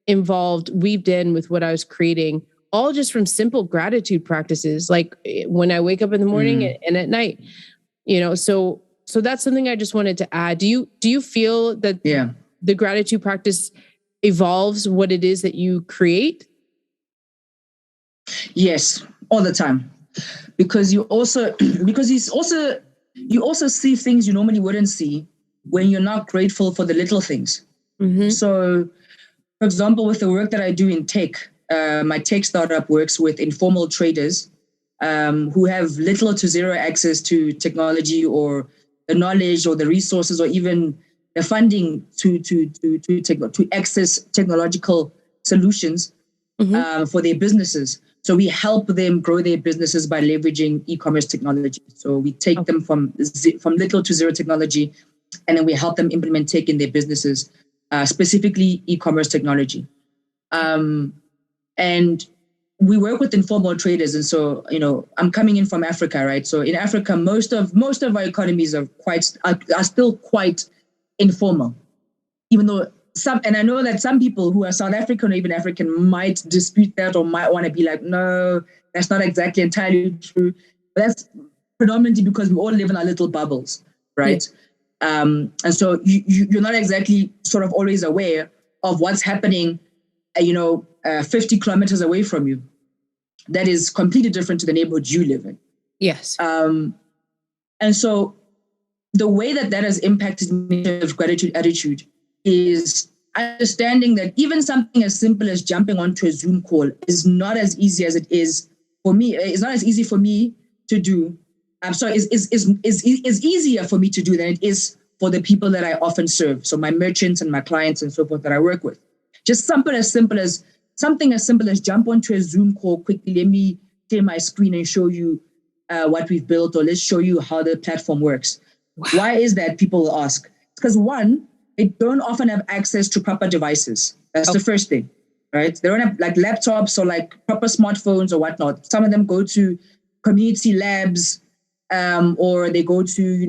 weaved in with what I was creating, all just from simple gratitude practices, like when I wake up in the morning and at night, so that's something I just wanted to add. Do you feel that the gratitude practice evolves what it is that you create? Yes, all the time. Because you also see things you normally wouldn't see when you're not grateful for the little things. Mm-hmm. So, for example, with the work that I do in tech, my tech startup works with informal traders who have little to zero access to technology or the knowledge or the resources or even the funding to access technological solutions for their businesses. So we help them grow their businesses by leveraging e-commerce technology. So we take them from little to zero technology, and then we help them implement tech in their businesses, specifically e-commerce technology. And we work with informal traders. And so, I'm coming in from Africa, right? So in Africa, most of our economies are still quite informal, even though and I know that some people who are South African or even African might dispute that or might want to be like, no, that's not exactly entirely true. But that's predominantly because we all live in our little bubbles, right? Yeah. And so you're not exactly sort of always aware of what's happening, 50 kilometers away from you. That is completely different to the neighborhood you live in. Yes. And so the way that has impacted me of gratitude attitude is understanding that even something as simple as jumping onto a Zoom call is not as easy as it is for me. It's not as easy for me to do. I'm sorry, is easier for me to do than it is for the people that I often serve. So my merchants and my clients and so forth that I work with. Just something as simple as jump onto a Zoom call quickly. Let me share my screen and show you what we've built, or let's show you how the platform works. Wow. Why is that? People will ask. Because one, they don't often have access to proper devices. That's the first thing, right? They don't have like laptops or like proper smartphones or whatnot. Some of them go to community labs, or they go to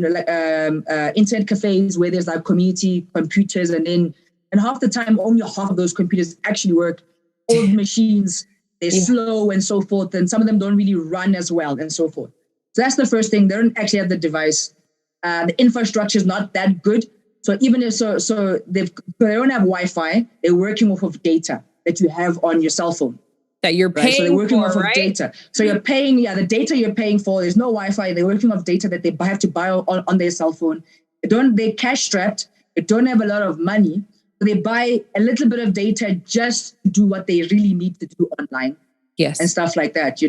internet cafes where there's like community computers, and half the time only half of those computers actually work. Old machines, they're slow and so forth, and some of them don't really run as well and so forth. So that's the first thing. They don't actually have the device. The infrastructure is not that good. So even if they don't have Wi-Fi, they're working off of data that you have on your cell phone. That you're paying for, so they're working off of data. So you're paying, the data you're paying for, there's no Wi-Fi. They're working off data that they have to buy on their cell phone. They're cash strapped. They don't have a lot of money. So they buy a little bit of data just to do what they really need to do online. Yes. And stuff like that,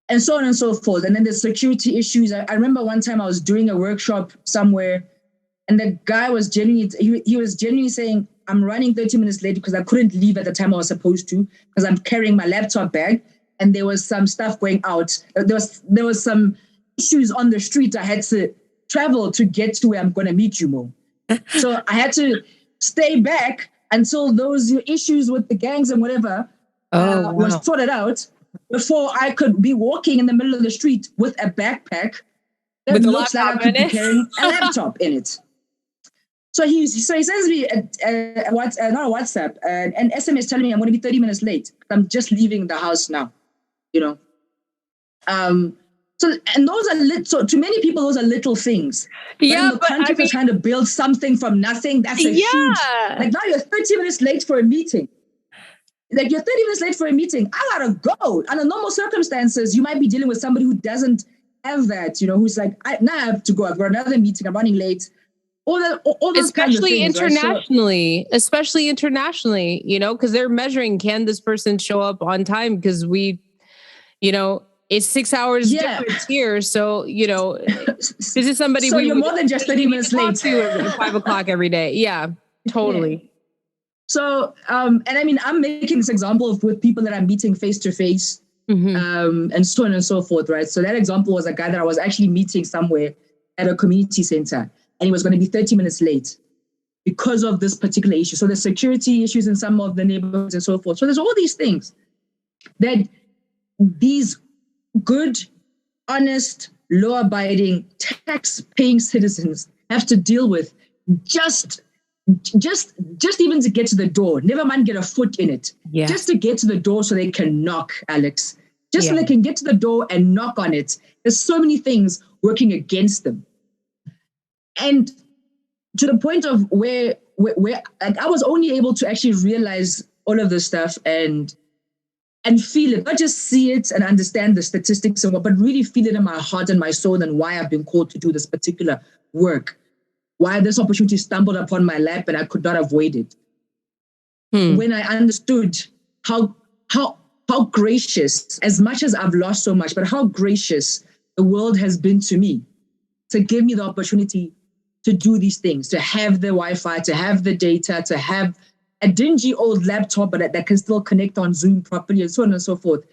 and so on and so forth. And then there's security issues. I remember one time I was doing a workshop somewhere, and the guy was genuinely saying, I'm running 30 minutes late because I couldn't leave at the time I was supposed to, because I'm carrying my laptop bag, and there was some stuff going out. There was some issues on the street. I had to travel to get to where I'm going to meet you, Mo. So I had to stay back until those issues with the gangs and whatever was sorted out, before I could be walking in the middle of the street with a backpack that looks like I could be carrying a laptop in it. So he sends me not a WhatsApp, an SMS telling me I'm going to be 30 minutes late. I'm just leaving the house now, So, and those are so to many people, those are little things. Yeah, but in the context of trying to build something from nothing, that's a huge. Like now you're 30 minutes late for a meeting. Like you're 30 minutes late for a meeting. I gotta go. Under normal circumstances, you might be dealing with somebody who doesn't have that, who's like, now I have to go. I've got another meeting. I'm running late. All those kinds of things, especially internationally, because they're measuring, can this person show up on time? Because it's 6 hours difference here. So, this is somebody you're more than just 30 minutes late to at 5 o'clock every day. Yeah, totally. Yeah. So, and I mean, I'm making this example with people that I'm meeting face to face, and so on and so forth, right? So that example was a guy that I was actually meeting somewhere at a community center, and he was going to be 30 minutes late because of this particular issue. So there's security issues in some of the neighborhoods and so forth. So there's all these things that these good, honest, law-abiding, tax-paying citizens have to deal with just even to get to the door. Never mind get a foot in it. Yeah. Just to get to the door so they can knock, Alex. So they can get to the door and knock on it. There's so many things working against them. And to the point of where like, I was only able to actually realize all of this stuff and feel it, not just see it and understand the statistics and what, but really feel it in my heart and my soul and why I've been called to do this particular work. Why this opportunity stumbled upon my lap and I could not avoid it. When I understood how gracious, as much as I've lost so much, but how gracious the world has been to me to give me the opportunity to do these things, to have the Wi-Fi, to have the data, to have a dingy old laptop, but that can still connect on Zoom properly and so on and so forth.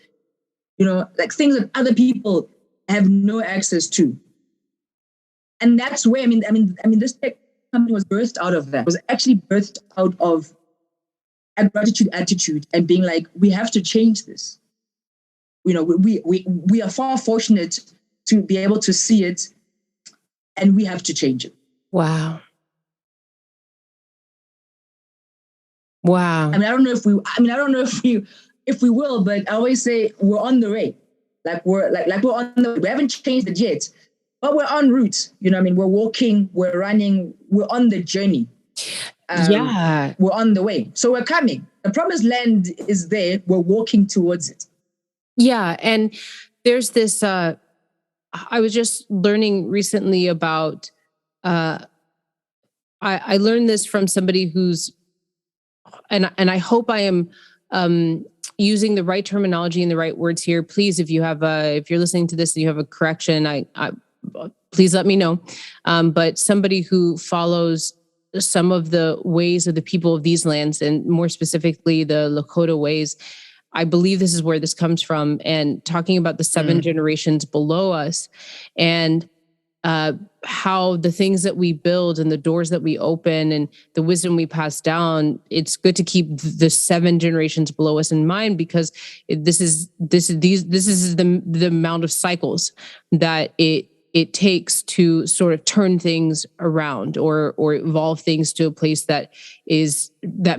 Like things that other people have no access to. And that's where, I mean, this tech company was birthed out of that. It was actually birthed out of a gratitude attitude and being like, we have to change this. We are far fortunate to be able to see it, and we have to change it. Wow. Wow. I don't know if we will, but I always say we're on the way. Like we're on the, we haven't changed it yet, but we're en route. We're walking, we're running, we're on the journey. We're on the way. So we're coming. The promised land is there. We're walking towards it. Yeah. And there's this, I was just learning recently about, I learned this from somebody who's, and I hope I am using the right terminology and the right words here. Please, if you're listening to this and you have a correction, I please let me know. But somebody who follows some of the ways of the people of these lands, and more specifically the Lakota ways, I believe this is where this comes from, and talking about the 7 generations below us, and how the things that we build and the doors that we open and the wisdom we pass down, it's good to keep the 7 generations below us in mind, because this is the amount of cycles that it takes to sort of turn things around or evolve things to a place that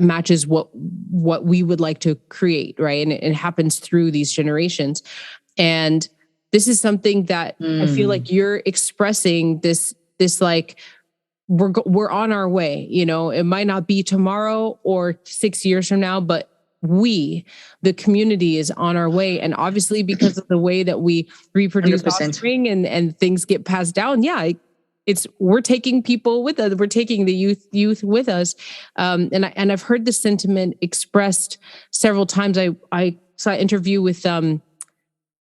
matches what we would like to create, right? And it happens through these generations. And this is something that I feel like you're expressing this like we're on our way. It might not be tomorrow or 6 years from now, but the community is on our way. And obviously because of the way that we reproduce 100%. offspring and things get passed down. Yeah. We're taking people with us. We're taking the youth with us. And I've heard this sentiment expressed several times. I saw an interview with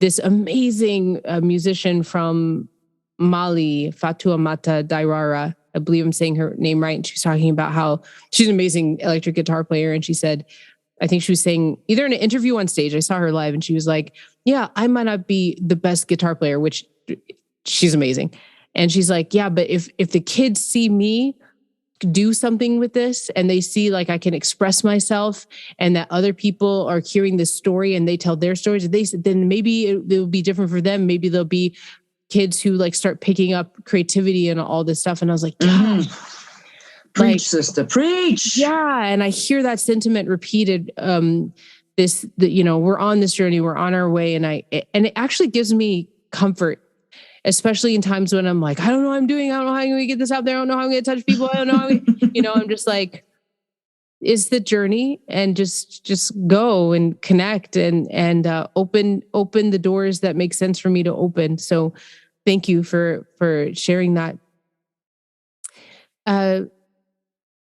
this amazing musician from Mali, Fatoumata Diarra. I believe I'm saying her name right. And she's talking about how she's an amazing electric guitar player. And she said, I think she was saying either in an interview on stage, I saw her live, and she was like, yeah, I might not be the best guitar player, which she's amazing. And she's like, yeah, but if the kids see me do something with this, and they see like I can express myself, and that other people are hearing this story and they tell their stories, then maybe it will be different for them. Maybe there'll be kids who like start picking up creativity and all this stuff. And I was like, yeah. Preach, sister, preach. Yeah. And I hear that sentiment repeated, we're on this journey, we're on our way. And it actually gives me comfort, especially in times when I'm like, I don't know what I'm doing. I don't know how I'm going to get this out there. I don't know how I'm going to touch people. I don't know how I'm just like, it's the journey, and just go and connect and open the doors that make sense for me to open. So thank you for sharing that.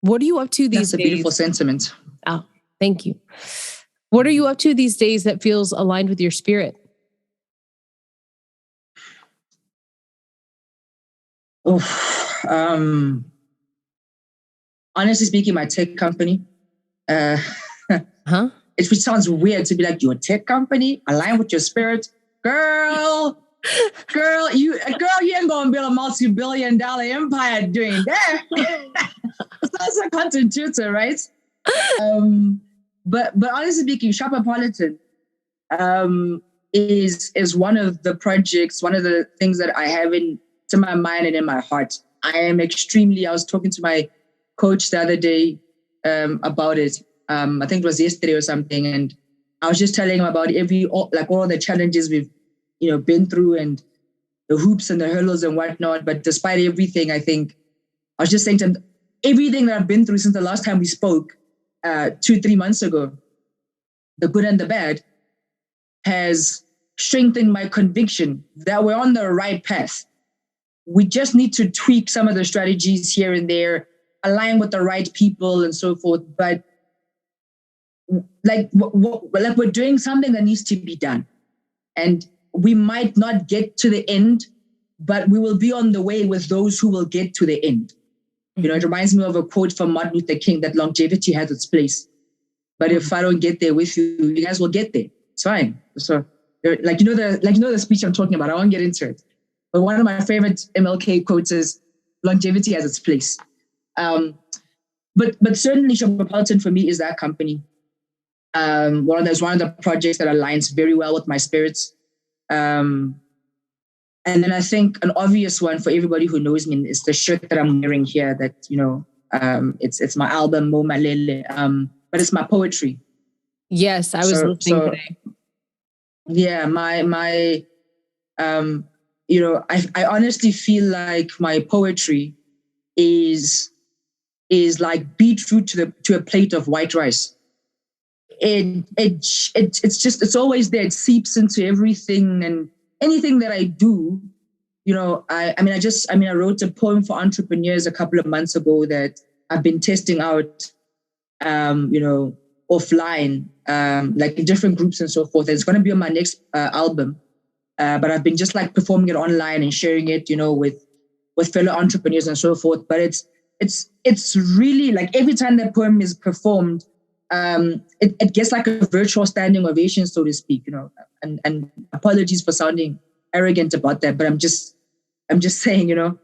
What are you up to these days? That's a beautiful sentiment. Oh, thank you. What are you up to these days that feels aligned with your spirit? Honestly speaking, my tech company. Which sounds weird to be like, your tech company align with your spirit, girl. You ain't gonna build a multi-billion-dollar empire doing that. That's a content tutor, right? But honestly speaking, Shopperpolitan is one of the projects, one of the things that I have to my mind and in my heart. I was talking to my coach the other day about it. I think it was yesterday or something, and I was just telling him about all the challenges we've been through, and the hoops and the hurdles and whatnot. But despite everything, I think I was just saying to him, everything that I've been through since the last time we spoke 2-3 months ago, the good and the bad, has strengthened my conviction that we're on the right path. We just need to tweak some of the strategies here and there, align with the right people and so forth. But we're doing something that needs to be done. And we might not get to the end, but we will be on the way with those who will get to the end. It reminds me of a quote from Martin Luther King, that longevity has its place. But if I don't get there with you, you guys will get there. It's fine. So the speech I'm talking about, I won't get into it. But one of my favorite MLK quotes is, longevity has its place. But certainly Shopperpolitan for me is that company. One of the projects that aligns very well with my spirits. And then I think an obvious one for everybody who knows me is the shirt that I'm wearing here. That it's my album Malele. but it's my poetry. Yes, I was listening today. Yeah, my I honestly feel like my poetry is like beetroot to a plate of white rice. It's always there. It seeps into everything and anything that I do. I wrote a poem for entrepreneurs a couple of months ago that I've been testing out, offline, like in different groups and so forth. And it's going to be on my next album. But I've been just like performing it online and sharing it, with fellow entrepreneurs and so forth. But it's really like every time that poem is performed, it gets like a virtual standing ovation, so to speak, and apologies for sounding arrogant about that, but I'm just saying, and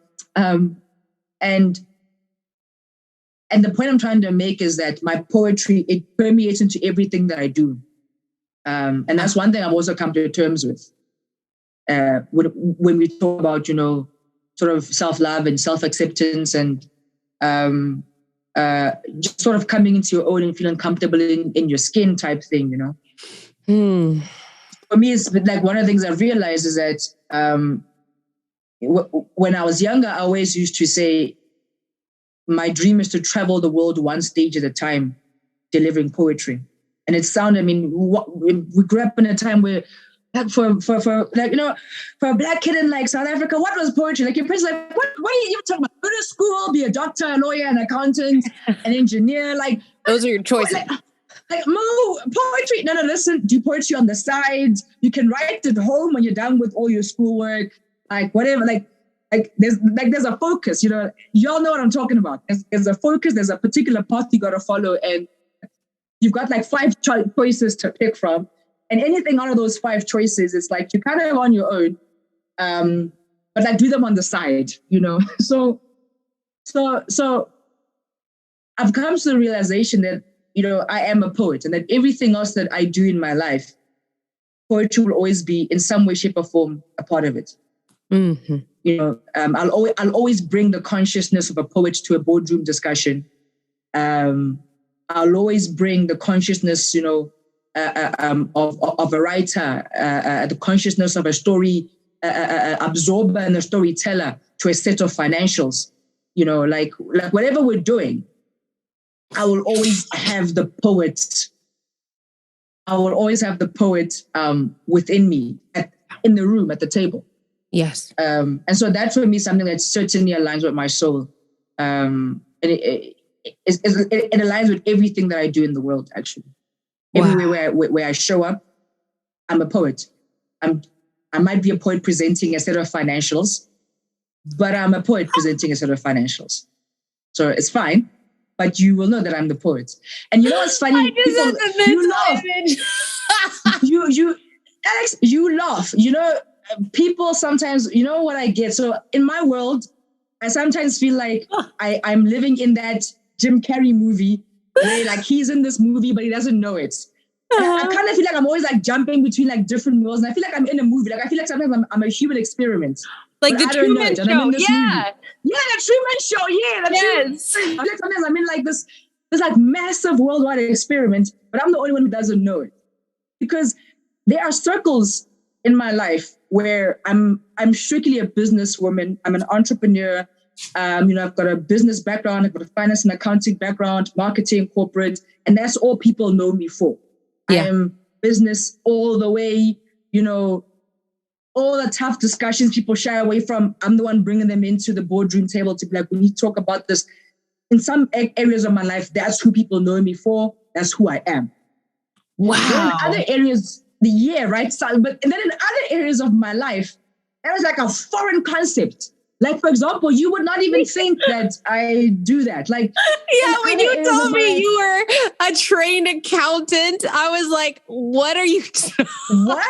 the point I'm trying to make is that my poetry, it permeates into everything that I do. And that's one thing I've also come to terms with. When we talk about, sort of self-love and self-acceptance and just sort of coming into your own and feeling comfortable in your skin type thing, For me, it's like one of the things I realized is that when I was younger, I always used to say, my dream is to travel the world one stage at a time, delivering poetry. And it sounded, we grew up in a time where, like for a black kid in like South Africa, what was poetry? Like your parents like, what are you even talking about? Go to school, be a doctor, a lawyer, an accountant, an engineer. Like those are your choices. Like poetry. No, listen, do poetry on the side. You can write at home when you're done with all your schoolwork. Like whatever. Like there's a focus. Y'all know what I'm talking about. There's a focus. There's a particular path you got to follow, and you've got like 5 choices to pick from. And anything out of those 5 choices, it's like you're kind of on your own, but like do them on the side, So I've come to the realization that, I am a poet, and that everything else that I do in my life, poetry will always be in some way, shape, or form a part of it. Mm-hmm. I'll always bring the consciousness of a poet to a boardroom discussion. I'll always bring the consciousness, of a writer, the consciousness of a story absorber and a storyteller to a set of financials. Like whatever we're doing, I will always have the poet. I will always have the poet within me, in the room, at the table. Yes. And so that for me is something that certainly aligns with my soul. And it aligns with everything that I do in the world, actually. Wow. Everywhere where I show up, I'm a poet. I might be a poet presenting a set of financials, but I'm a poet presenting a set of financials. So it's fine, but you will know that I'm the poet. And you know what's funny? You laugh. Alex, you laugh. People sometimes, what I get. So in my world, I sometimes feel like I'm living in that Jim Carrey movie where like he's in this movie, but he doesn't know it. I kind of feel like I'm always like jumping between like different worlds. And I feel like I'm in a movie. Like I feel like sometimes I'm a human experiment. Like the Truman Show. Yeah. Movie. Yeah, the Truman Show. Yeah. Yes. I feel like sometimes I'm in like this like massive worldwide experiment, but I'm the only one who doesn't know it. Because there are circles in my life where I'm strictly a businesswoman. I'm an entrepreneur. I've got a business background. I've got a finance and accounting background, marketing, corporate, and that's all people know me for. Yeah. I am business all the way, all the tough discussions people shy away from. I'm the one bringing them into the boardroom table to be like, we need to talk about this. In some areas of my life, that's who people know me for. That's who I am. Wow. Then in other areas, right? So, but then in other areas of my life, that was like a foreign concept. Like, for example, you would not even think that I do that. Like, yeah, when you told me you were a trained accountant, I was like, what are you? What?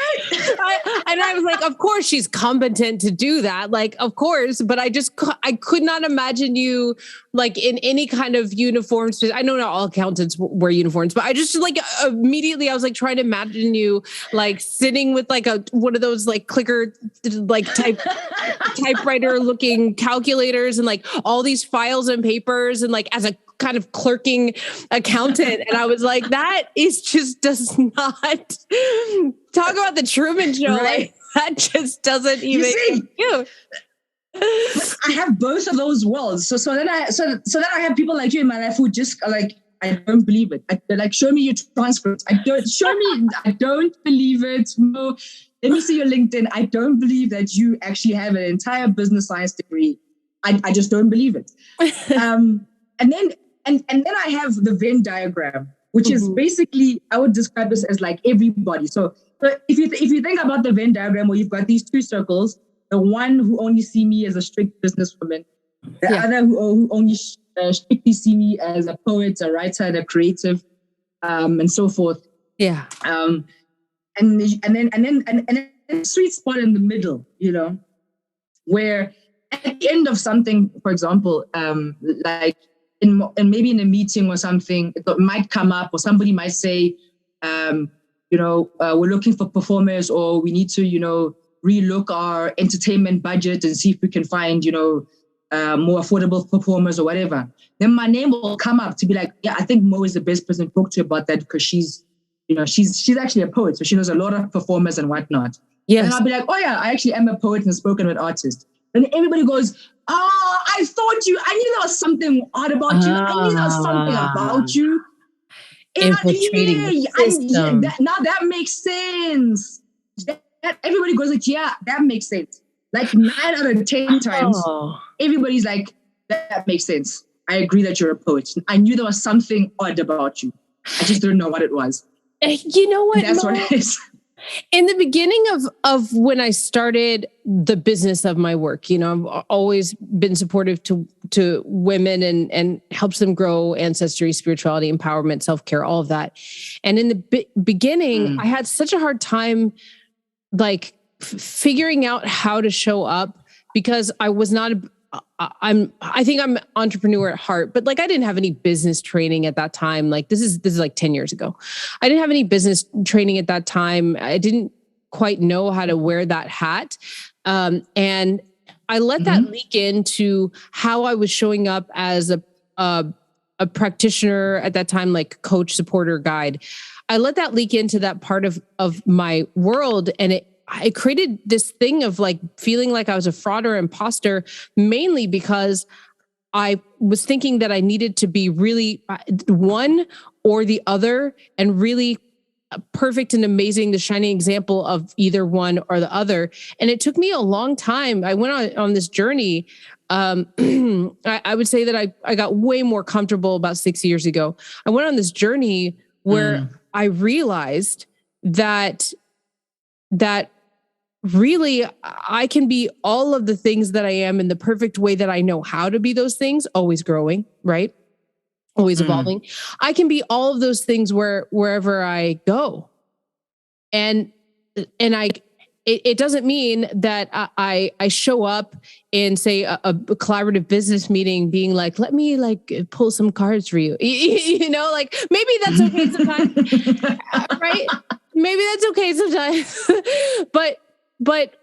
And I was like, of course she's competent to do that. Like, of course. But I could not imagine you like in any kind of uniforms. I know not all accountants wear uniforms, but I just like immediately I was like trying to imagine you like sitting with like one of those like clicker, like typewriter looking calculators and like all these files and papers and like as a kind of clerking accountant. And I was like, that is just does not talk about the Truman Show. Right. Like that just doesn't even you. I have both of those worlds. So then I have people like you in my life who just are like, I don't believe it. They're like, show me your transcripts. I don't believe it. No, let me see your LinkedIn. I don't believe that you actually have an entire business science degree. I just don't believe it. And then I have the Venn diagram, which is basically, I would describe this as like everybody. So if you think about the Venn diagram where you've got these two circles, the one who only see me as a strict businesswoman, the other who only strictly see me as a poet, a writer, and a creative, and so forth. Yeah. And then a sweet spot in the middle, where at the end of something, for example, like and maybe in a meeting or something, it might come up, or somebody might say, we're looking for performers, or we need to, relook our entertainment budget and see if we can find, more affordable performers or whatever. Then my name will come up to be like, yeah, I think Mo is the best person to talk to about that because she's actually a poet, so she knows a lot of performers and whatnot. Yes. And I'll be like, oh yeah, I actually am a poet and a spoken word artist. And everybody goes, I knew there was something odd about you. I knew there was something about you. Infiltrating the system. Now that makes sense. Everybody goes like, yeah, that makes sense. Like 9 out of 10 times, everybody's like, that makes sense. I agree that you're a poet. I knew there was something odd about you. I just didn't know what it was. You know what? That's what it is. In the beginning of when I started the business of my work, I've always been supportive to women and helps them grow ancestry, spirituality, empowerment, self-care, all of that. And in the beginning, I had such a hard time like figuring out how to show up because I was not I think I'm an entrepreneur at heart, but like I didn't have any business training at that time. Like this is like 10 years ago. I didn't have any business training at that time. I didn't quite know how to wear that hat. And I let that leak into how I was showing up as a practitioner at that time, like coach, supporter, guide. I let that leak into that part of my world. And it created this thing of like feeling like I was a fraud or imposter, mainly because I was thinking that I needed to be really one or the other and really perfect and amazing, the shining example of either one or the other. And it took me a long time. I went on this journey. I would say that I got way more comfortable about 6 years ago. I went on this journey where I realized that really I can be all of the things that I am in the perfect way that I know how to be those things, always growing, right? Always evolving. I can be all of those things wherever I go. And it doesn't mean that I show up in, say, a collaborative business meeting being like, let me like pull some cards for you. Like maybe that's okay sometimes, right? Maybe that's okay sometimes. But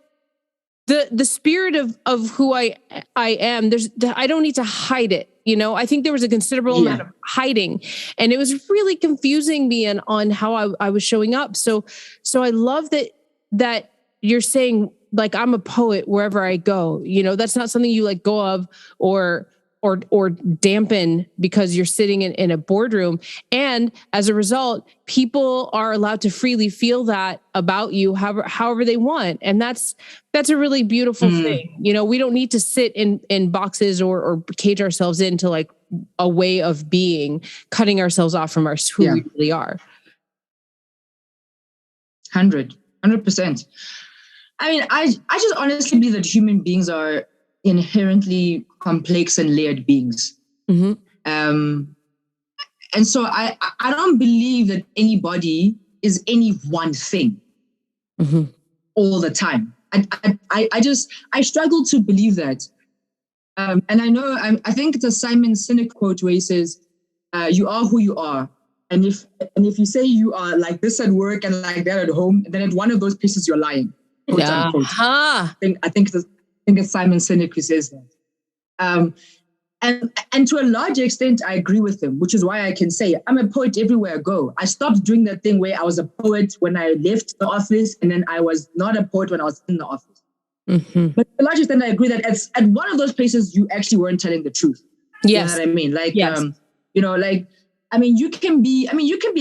the spirit of who I am, I don't need to hide it. I think there was a considerable amount of hiding, and it was really confusing me on how I was showing up. So I love that you're saying like, I'm a poet wherever I go. That's not something you let go of or dampen because you're sitting in a boardroom. And as a result, people are allowed to freely feel that about you however they want. And that's a really beautiful thing. We don't need to sit in boxes or cage ourselves into like a way of being, cutting ourselves off from who we really are. 100%. I mean, I just honestly believe that human beings are inherently complex and layered beings. And so I don't believe that anybody is any one thing all the time. I struggle to believe that. And I know, I think it's a Simon Sinek quote where he says, you are who you are. And if you say you are like this at work and like that at home, then at one of those places you're lying. Quote, unquote. I think it's Simon Sinek who says that. And to a large extent, I agree with him, which is why I can say I'm a poet everywhere I go. I stopped doing that thing where I was a poet when I left the office, and then I was not a poet when I was in the office. Mm-hmm. But to a large extent, I agree that at one of those places, you actually weren't telling the truth. Yes. You know what I mean? Like, yes. You can be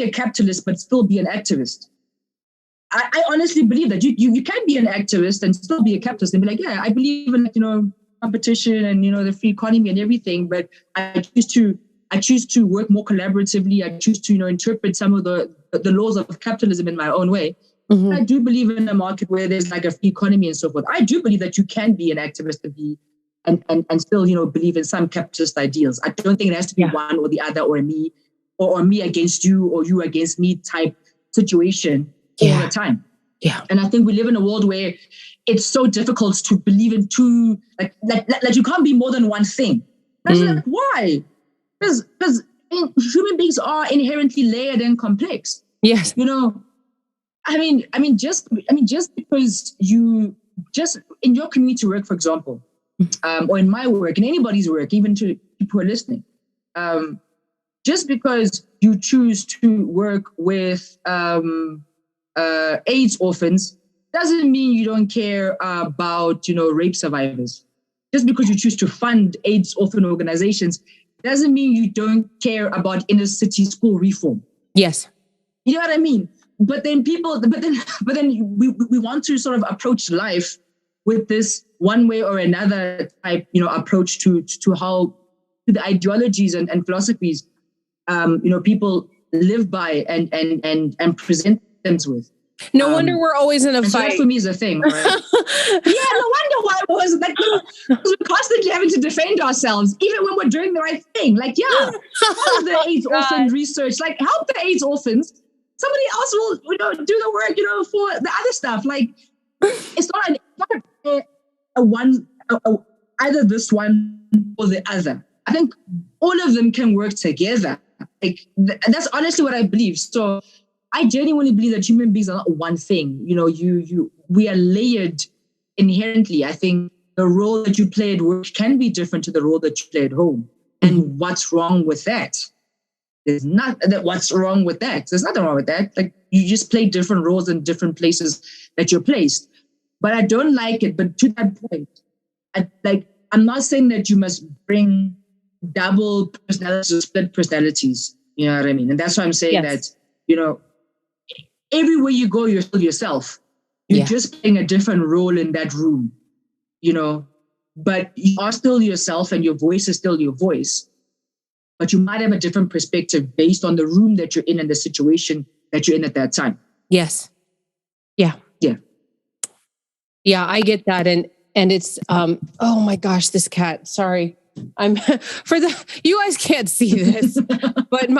a capitalist, but still be an activist. I honestly believe that you can be an activist and still be a capitalist and be like, yeah, I believe in competition and the free economy and everything, but I choose to work more collaboratively. I choose to interpret some of the laws of capitalism in my own way. Mm-hmm. I do believe in a market where there's like a free economy and so forth. I do believe that you can be an activist and still believe in some capitalist ideals. I don't think it has to be one or the other, or me against you or you against me type situation all the time. Yeah. And I think we live in a world where it's so difficult to believe in two, like you can't be more than one thing. That's like, why? Because human beings are inherently layered and complex. Yes. Just because you just in your community work, for example, or in my work, in anybody's work, even to people who are listening, just because you choose to work with AIDS orphans doesn't mean you don't care about rape survivors. Just because you choose to fund AIDS orphan organizations doesn't mean you don't care about inner city school reform. Yes. You know what I mean? But then we want to sort of approach life with this one way or another type, approach to the ideologies and philosophies, people live by and present themselves with. No wonder we're always in a fight. So that for me is a thing, right? Yeah, no wonder why it was like, because we're constantly having to defend ourselves, even when we're doing the right thing. Like, help the AIDS orphan research, like help the AIDS orphans. Somebody else will, do the work, for the other stuff. Like, it's not either this one or the other. I think all of them can work together. Like, that's honestly what I believe. So I genuinely believe that human beings are not one thing. We are layered inherently. I think the role that you play at work can be different to the role that you play at home. And what's wrong with that? There's what's wrong with that? There's nothing wrong with that. Like, you just play different roles in different places that you're placed. But I don't like it. But to that point, I'm not saying that you must bring double personalities or split personalities. You know what I mean? And that's why I'm saying that, everywhere you go, you're still yourself. You're just playing a different role in that room, but you are still yourself and your voice is still your voice. But you might have a different perspective based on the room that you're in and the situation that you're in at that time. Yes. Yeah. Yeah. Yeah, I get that. And it's, oh my gosh, this cat, sorry. You guys can't see this, but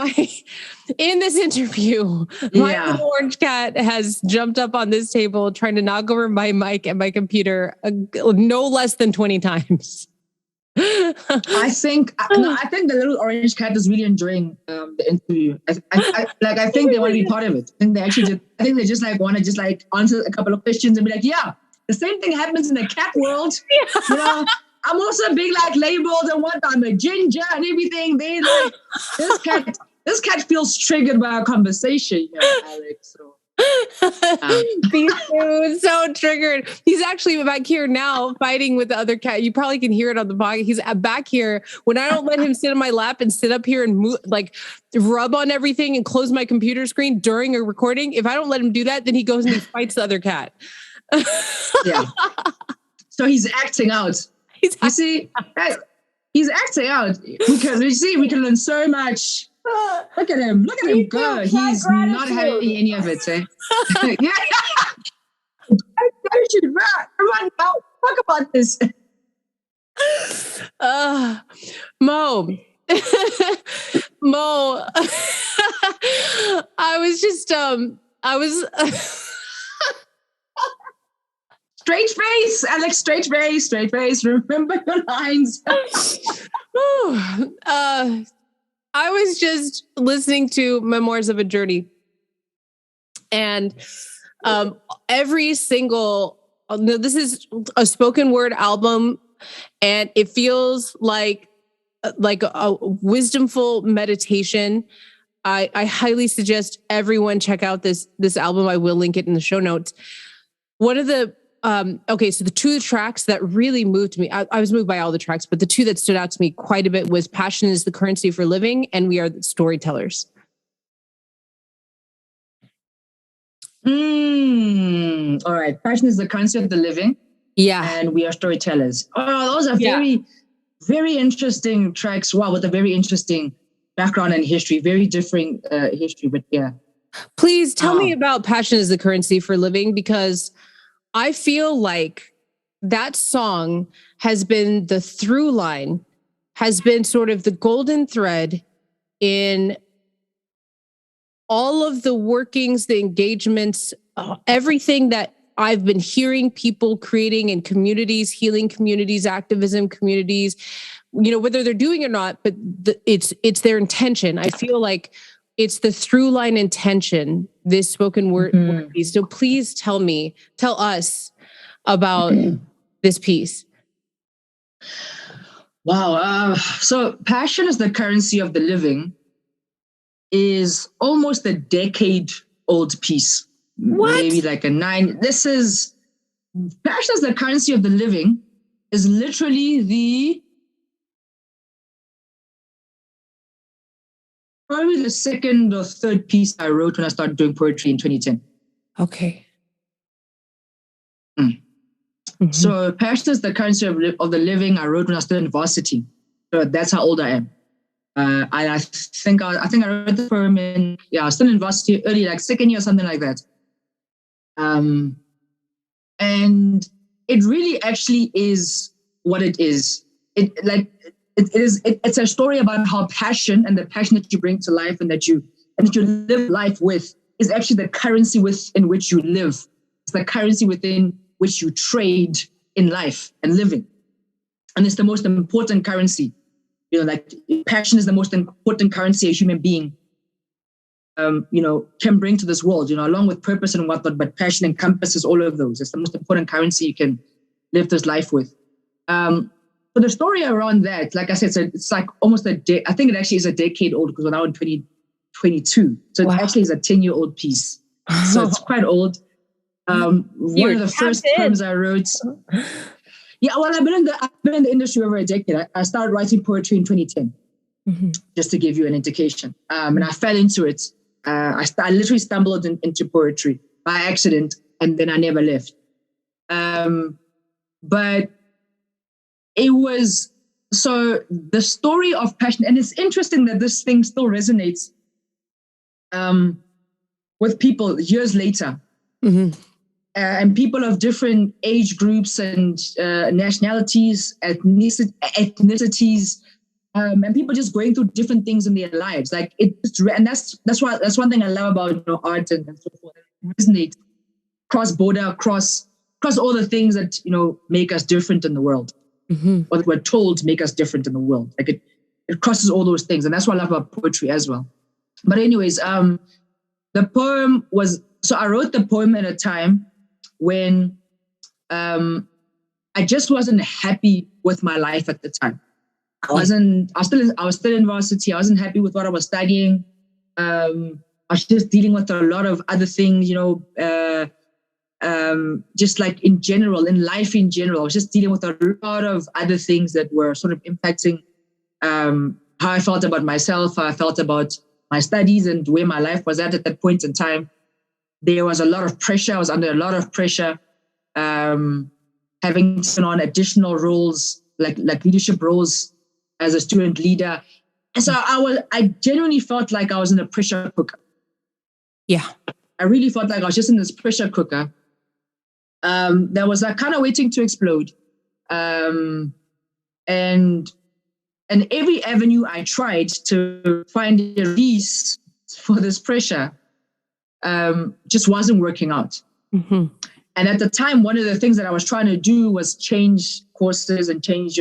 in this interview, my little orange cat has jumped up on this table trying to knock over my mic and my computer no less than 20 times. I think the little orange cat is really enjoying the interview. I think they want to be part of it. I think they just want to answer a couple of questions and be like, yeah, the same thing happens in the cat world. Yeah. I'm also being labeled and what I'm a ginger and everything. They this cat feels triggered by our conversation, Alex. So. He's so triggered. He's actually back here now fighting with the other cat. You probably can hear it on the podcast. He's back here. When I don't let him sit on my lap and sit up here and move, rub on everything and close my computer screen during a recording, if I don't let him do that, then he goes and he fights the other cat. Yeah. So he's acting out. He's acting out because we can learn so much. Look at him go. He's not having any of it, eh? Yeah. Gratitude, come on now, talk about this. Mo, I was straight face, Alex, straight face. Remember your lines. I was just listening to Memoirs of a Journey, and every single, this is a spoken word album, and it feels like like a wisdomful meditation. I highly suggest everyone check out this album. I will link it in the show notes. One of the so the two tracks that really moved me, I was moved by all the tracks, but the two that stood out to me quite a bit was Passion is the Currency for Living and We Are the Storytellers. All right. Passion is the currency of the living. Yeah. And We Are Storytellers. Oh, those are very, very interesting tracks. Wow, with a very interesting background and history, very different history, but yeah. Please tell me about Passion is the Currency for Living, because I feel like that song has been the through line, has been sort of the golden thread in all of the workings, the engagements, everything that I've been hearing people creating in communities, healing communities, activism communities, whether they're doing it or not, but it's their intention. I feel like it's the through line intention, this spoken word piece. So please tell us about this piece. Wow. So Passion is the Currency of the Living is almost a decade-old piece. What? Maybe like a 9. This is Passion is the Currency of the Living is literally probably the second or third piece I wrote when I started doing poetry in 2010. Okay. So Passion is the Currency of the Living I wrote when I was still in varsity. So that's how old I am. I think I wrote the poem I was still in varsity early, like second year or something like that. And it really actually is what it is. It's a story about how passion and the passion that you bring to life and that you live life with is actually the currency within which you live. It's the currency within which you trade in life and living. And it's the most important currency. Passion is the most important currency a human being, can bring to this world, along with purpose and whatnot, but passion encompasses all of those. It's the most important currency you can live this life with. So the story around that, like I said, it's like almost I think it actually is a decade old because we're now in 2022. So It actually is a 10-year-old piece. So it's quite old. One of the first poems I wrote. Yeah, well, I've been in the industry over a decade. I started writing poetry in 2010, just to give you an indication. And I fell into it. I literally stumbled into poetry by accident, and then I never left. But it was the story of passion, and it's interesting that this thing still resonates with people years later. And people of different age groups and nationalities, ethnicities, and people just going through different things in their lives. Like that's one thing I love about art and so forth. It resonates cross-border, across all the things that make us different in the world, or that we're told to make us different in the world. Like it crosses all those things, and that's what I love about poetry as well. But anyways, the poem was I wrote the poem at a time when I just wasn't happy with my life at the time. I was still in varsity. I wasn't happy with what I was studying. I was just dealing with a lot of other things, just like in general, in life in general. I was just dealing with a lot of other things that were sort of impacting how I felt about myself, how I felt about my studies and where my life was at that point in time. There was a lot of pressure. I was under a lot of pressure, having taken on additional roles, like leadership roles as a student leader. And so I genuinely felt like I was in a pressure cooker. Yeah. I really felt like I was just in this pressure cooker that was like kind of waiting to explode. And every avenue I tried to find a release for this pressure just wasn't working out. And at the time, one of the things that I was trying to do was change courses and change,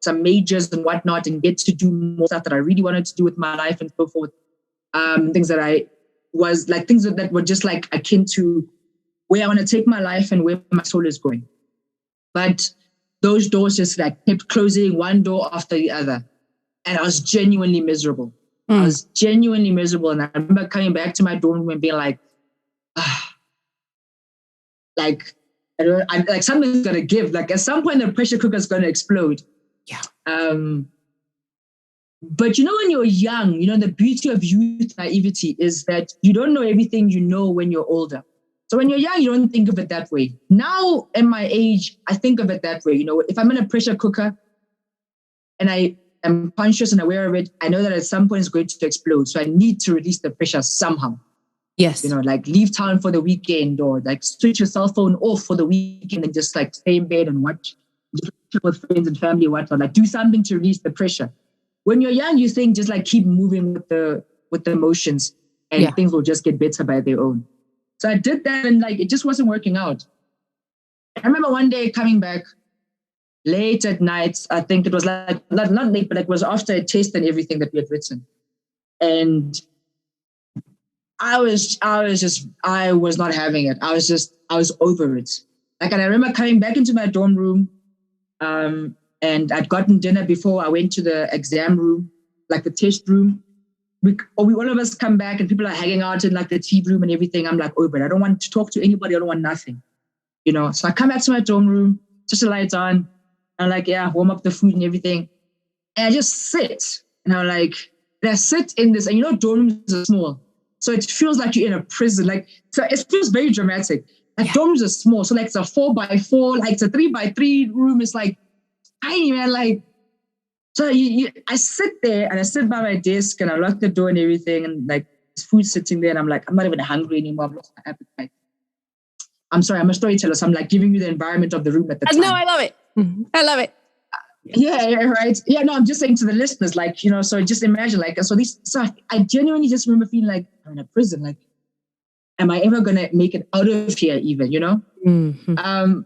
some majors and whatnot, and get to do more stuff that I really wanted to do with my life and so forth. Things that that were just like akin to where I want to take my life and where my soul is going. But those doors just like kept closing, one door after the other. And I was genuinely miserable. I was genuinely miserable. And I remember coming back to my dorm room and being like, like, like something's going to give. Like at some point, the pressure cooker is going to explode. Yeah. But you know, when you're young, you know, the beauty of youth naivety is that you don't know everything you know when you're older. So when you're young, you don't think of it that way. Now, in my age, I think of it that way. You know, if I'm in a pressure cooker and I am conscious and aware of it, I know that at some point it's going to explode. So I need to release the pressure somehow. Yes. You know, like leave town for the weekend or like switch your cell phone off for the weekend and just like stay in bed and watch with friends and family, whatnot. Like do something to release the pressure. When you're young, you think just like keep moving with the emotions and things will just get better by their own. So I did that and like it just wasn't working out. I remember one day coming back late at night. I think it was like not late, but it was after a test and everything that we had written. And I was not having it. I was over it. Like, and I remember coming back into my dorm room, and I'd gotten dinner before I went to the exam room, like the test room. We all of us come back and people are hanging out in like the tea room and everything. I'm like, over it. I don't want to talk to anybody. I don't want nothing, you know? So I come back to my dorm room, switch the lights on. I'm like, warm up the food and everything. And I just sit and I'm like, I sit in this, and you know, dorm rooms are small. So it feels like you're in a prison. Like, so it feels very dramatic. Like dorms are small. So like it's a 4x4, like it's a 3x3 room. It's like tiny, man. Like, so I sit there and I sit by my desk and I lock the door and everything. And like there's food sitting there and I'm like, I'm not even hungry anymore. I've lost my appetite. I'm sorry, I'm a storyteller. So I'm like giving you the environment of the room at the time. No, I love it. I love it. Yeah, right. Yeah, no, I'm just saying to the listeners, like, you know, so just imagine, like, so I genuinely just remember feeling like I'm in a prison. Like, am I ever going to make it out of here even, you know? Mm-hmm.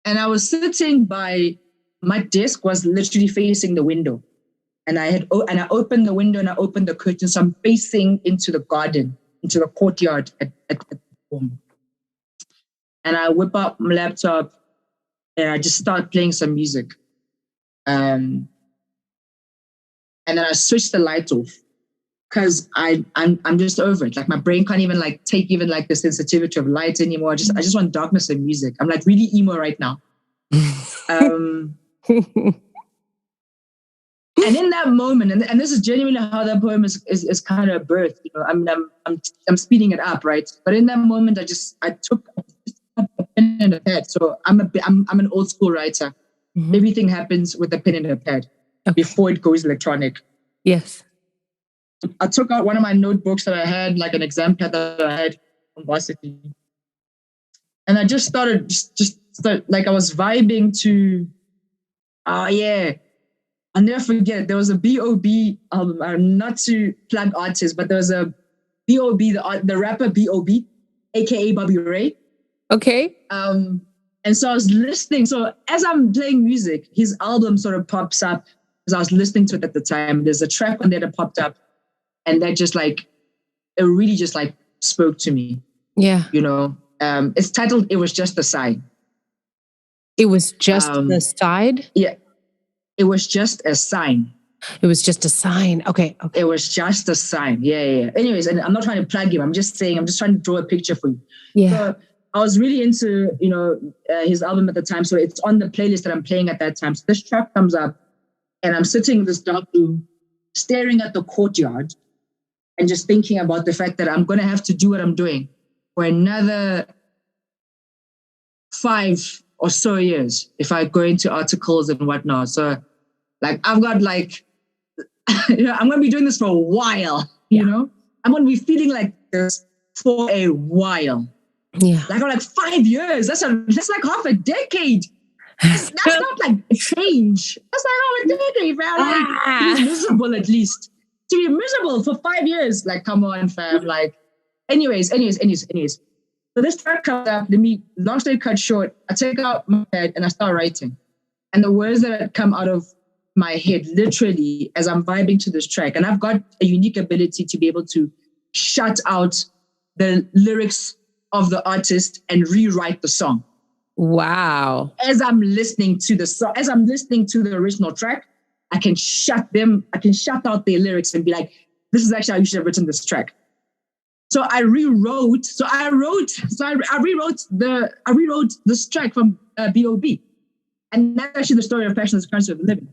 And I was sitting by, my desk was literally facing the window. And I opened the window and I opened the curtain. So I'm facing into the garden, into the courtyard at home. And I whip up my laptop and I just start playing some music. And then I switch the light off because I'm just over it. Like my brain can't even like take even like the sensitivity of light anymore. I just want darkness and music. I'm like really emo right now. And in that moment, and this is genuinely how that poem is kind of birthed. You know, I'm speeding it up, right? But in that moment, I took a pen and a pad. So I'm an old school writer. Mm-hmm. Everything happens with a pen and a pad before it goes electronic. Yes. I took out one of my notebooks that I had, like an exam pad that I had from varsity, and I just started like I was vibing to, I'll never forget. There was a B.O.B. album. Not to plug artists, but there was a B.O.B. the rapper B.O.B. aka Bobby Ray. Okay. And so I was listening. So as I'm playing music, his album sort of pops up because I was listening to it at the time. There's a track on there that popped up, and that just like it really just like spoke to me. Yeah. You know, it's titled "It Was Just a Sign." It was just the side? Yeah. It was just a sign. It was just a sign. Okay. It was just a sign. Yeah. Anyways, and I'm not trying to plug him. I'm just trying to draw a picture for you. Yeah. So I was really into, you know, his album at the time. So it's on the playlist that I'm playing at that time. So this track comes up and I'm sitting in this dark room, staring at the courtyard and just thinking about the fact that I'm going to have to do what I'm doing for another 5 or so years if I go into articles and whatnot. So like I've got like, you know, I'm going to be doing this for a while, you know, I'm going to be feeling like this for a while. Yeah. Like I'm like 5 years. That's like half a decade. That's not like a change. That's like half a decade, fam. Like, he's miserable at least. To be miserable for 5 years. Like, come on, fam. Like, anyways. So this track comes up, long story cut short, I take out my head and I start writing. And the words that come out of my head, literally, as I'm vibing to this track, and I've got a unique ability to be able to shut out the lyrics of the artist and rewrite the song. Wow. As I'm listening to the song, as I'm listening to the original track, I can shut out their lyrics and be like, this is actually how you should have written this track. So I rewrote this track from B.O.B. And that's actually the story of passion as the currency of the living.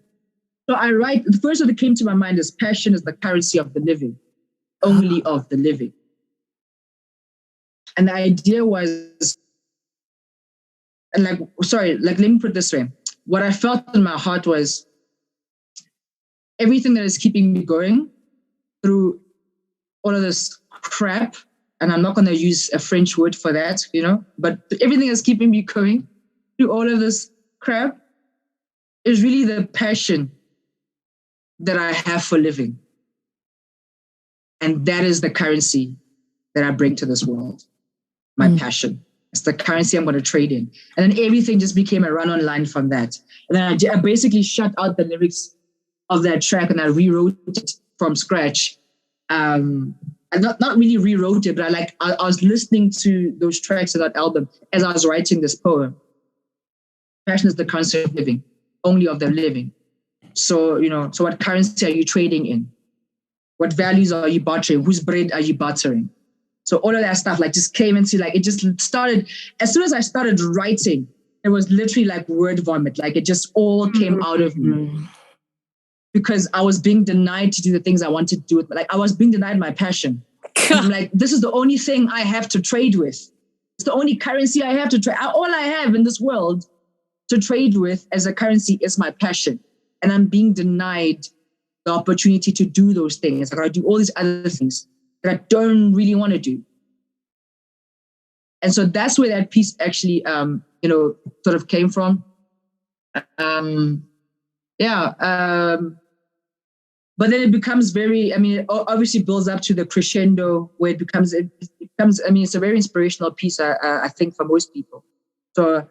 So I write, the first one that came to my mind is passion is the currency of the living, only of the living. And the idea was, and let me put it this way. What I felt in my heart was everything that is keeping me going through all of this crap, and I'm not going to use a French word for that, but everything that's keeping me going through all of this crap is really the passion that I have for living. And that is the currency that I bring to this world, my passion. It's the currency I'm going to trade in. And then everything just became a run-on line from that. And then I basically shut out the lyrics of that track and I rewrote it from scratch. I not really rewrote it, but I was listening to those tracks of that album as I was writing this poem. Passion is the currency of living, only of the living. So, so what currency are you trading in? What values are you bartering? Whose bread are you bartering? So all of that stuff just came into it just started, as soon as I started writing, it was literally like word vomit. It just all came out of me. Because I was being denied to do the things I wanted to do. I was being denied my passion. And I'm like, this is the only thing I have to trade with. It's the only currency I have to trade. All I have in this world to trade with as a currency is my passion. And I'm being denied the opportunity to do those things. I do all these other things that I don't really want to do. And so that's where that piece actually, sort of came from. But then it becomes it obviously builds up to the crescendo where it becomes, it's a very inspirational piece, I think, for most people. So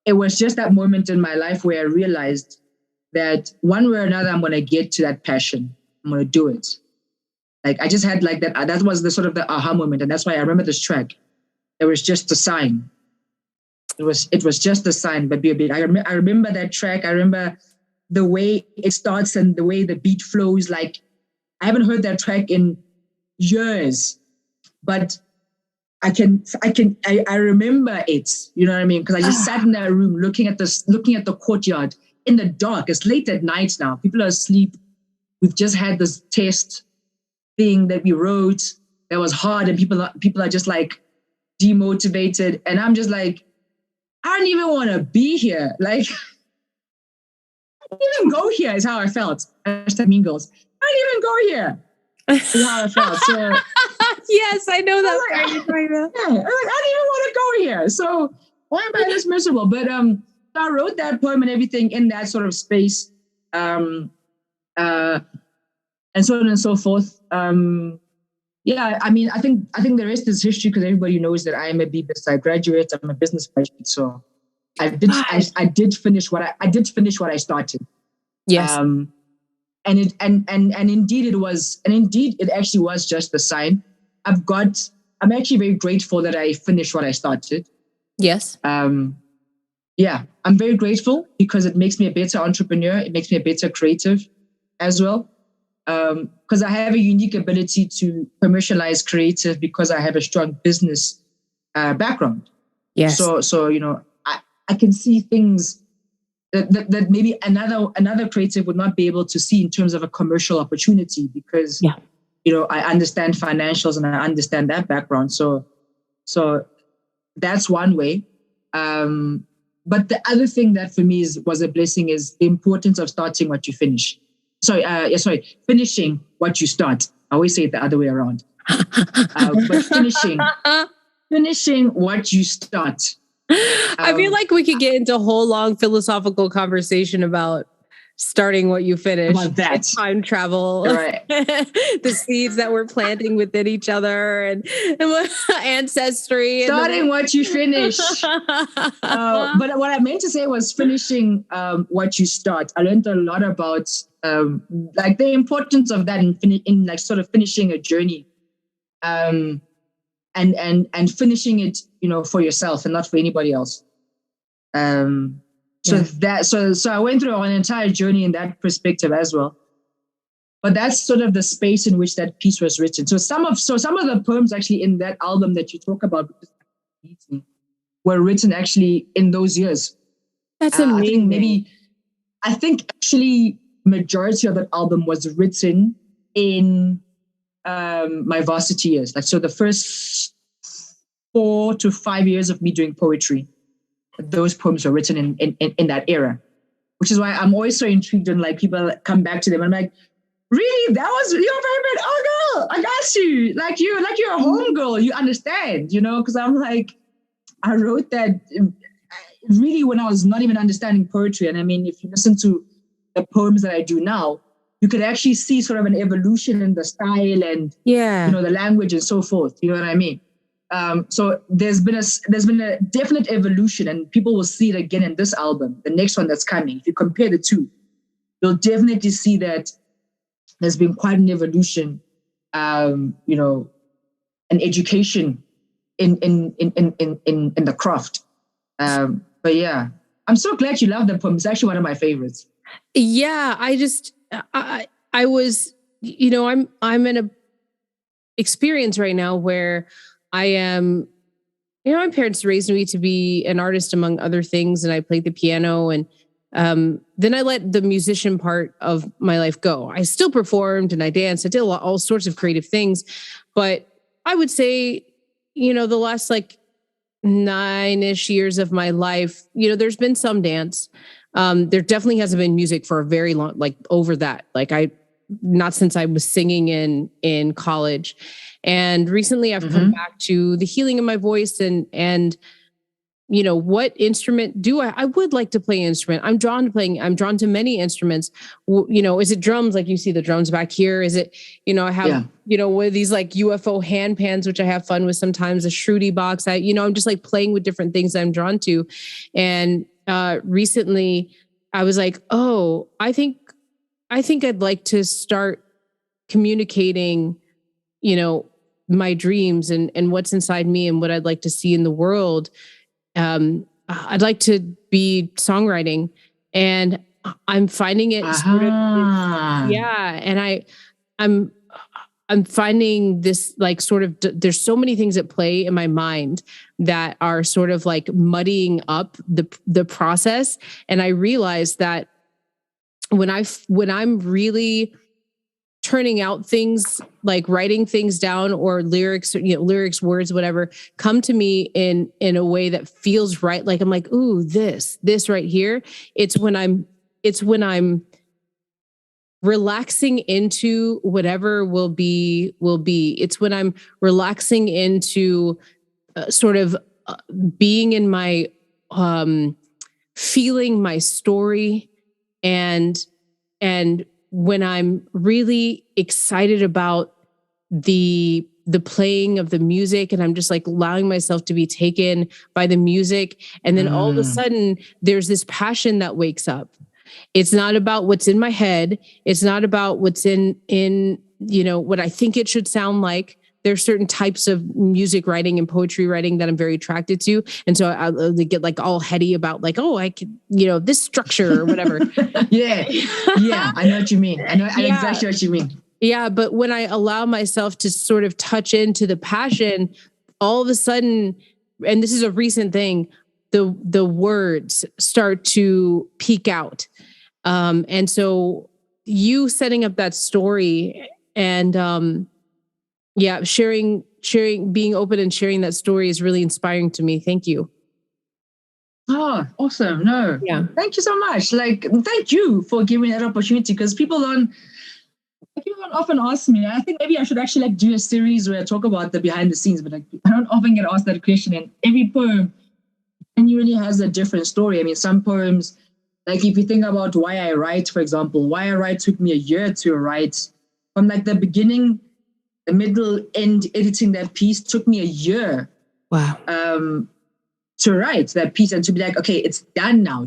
it was just that moment in my life where I realized that one way or another, I'm going to get to that passion. I'm going to do it. I just had that was the sort of the aha moment. And that's why I remember this track. It was just a sign. It was just a sign, but B.O.B. I remember that track. I remember the way it starts and the way the beat flows. I haven't heard that track in years, but I remember it. You know what I mean? Because I just sat in that room looking at the courtyard in the dark. It's late at night now. People are asleep. We've just had this test thing that we wrote that was hard, and people are just demotivated, and I'm just I don't even want to be here. I don't even go here is how I felt. Mean Girls. I don't even go here is how I felt. So yes, I know that. I don't even want to go here. So why am I this miserable? But so I wrote that poem and everything in that sort of space, and so on and so forth. I think the rest is history because everybody knows that I am a B.Business graduate. I'm a business graduate, so I did finish what I started. Yes. And indeed it actually was just the sign. I'm actually very grateful that I finished what I started. Yes. I'm very grateful because it makes me a better entrepreneur. It makes me a better creative as well. Because I have a unique ability to commercialize creative because I have a strong business background. Yes. So I can see things that maybe another creative would not be able to see in terms of a commercial opportunity because I understand financials and I understand that background. So that's one way. But the other thing that for me was a blessing is the importance of starting what you finish. Finishing what you start. I always say it the other way around. But finishing what you start. I feel like we could get into a whole long philosophical conversation about starting what you finish. About that. Time travel. Right. The seeds that we're planting within each other and ancestry. Starting what you finish. But what I meant to say was finishing what you start. I learned a lot about the importance of that in sort of finishing a journey. And finishing it, for yourself and not for anybody else. So So I went through an entire journey in that perspective as well. But that's sort of the space in which that piece was written. So some of the poems actually in that album that you talk about were written actually in those years. That's amazing. I think actually majority of that album was written in my varsity years. Like, so the first 4 to 5 years of me doing poetry, those poems were written in that era, which is why I'm always so intrigued when like people come back to them. I'm like, really? That was your favorite? Oh, girl, I got you. Like you're a homegirl. You understand, because I'm like, I wrote that really when I was not even understanding poetry. And I mean, if you listen to the poems that I do now, you could actually see sort of an evolution in the style and, the language and so forth. You know what I mean? So there's been a definite evolution, and people will see it again in this album, the next one that's coming. If you compare the two, you'll definitely see that there's been quite an evolution, an education in the craft. But yeah, I'm so glad you love that poem. It's actually one of my favorites. Yeah, I was, I'm in a experience right now where I am, my parents raised me to be an artist among other things, and I played the piano, and then I let the musician part of my life go. I still performed and I danced. I did all sorts of creative things, but I would say, the last like 9-ish years of my life, there's been some dance. There definitely hasn't been music for a very long, like over that, not since I was singing in college. And recently I've come back to the healing of my voice and what instrument do I would like to play an instrument. I'm drawn to many instruments. Is it drums? Like you see the drums back here. Is it, I have, one of these like UFO hand pans, which I have fun with sometimes, a Shruti box. I'm just like playing with different things I'm drawn to. And recently I was like, oh, I think I'd like to start communicating, my dreams and what's inside me and what I'd like to see in the world. I'd like to be songwriting, and I'm finding it sort of, and I'm finding this like sort of, there's so many things at play in my mind that are sort of like muddying up the process. And I realized that when I'm really turning out things, like writing things down, or lyrics, words, whatever, come to me in a way that feels right. Like I'm like, ooh, this right here. It's when I'm relaxing into whatever will be. It's when I'm relaxing into sort of being in my, feeling my story, and when I'm really excited about the playing of the music, and I'm just like allowing myself to be taken by the music. And then all of a sudden there's this passion that wakes up. It's not about what's in my head. It's not about what's in what I think it should sound like. There's certain types of music writing and poetry writing that I'm very attracted to. And so I get like all heady about like, oh, I could, this structure or whatever. Yeah. I know what you mean. I know exactly what you mean. Yeah. But when I allow myself to sort of touch into the passion, all of a sudden, and this is a recent thing, the words start to peek out. And so you setting up that story and, sharing, being open and sharing that story is really inspiring to me. Thank you. Oh, awesome. No. Yeah. Thank you so much. Like, thank you for giving that opportunity, because people don't often ask me. I think maybe I should actually like do a series where I talk about the behind the scenes, but like, I don't often get asked that question, and every poem genuinely has a different story. I mean, some poems, like if you think about why I write, for example, why I write took me a year to write. From like the beginning, the middle, end, editing that piece took me a year. Wow. To write that piece and to be like, okay, it's done now,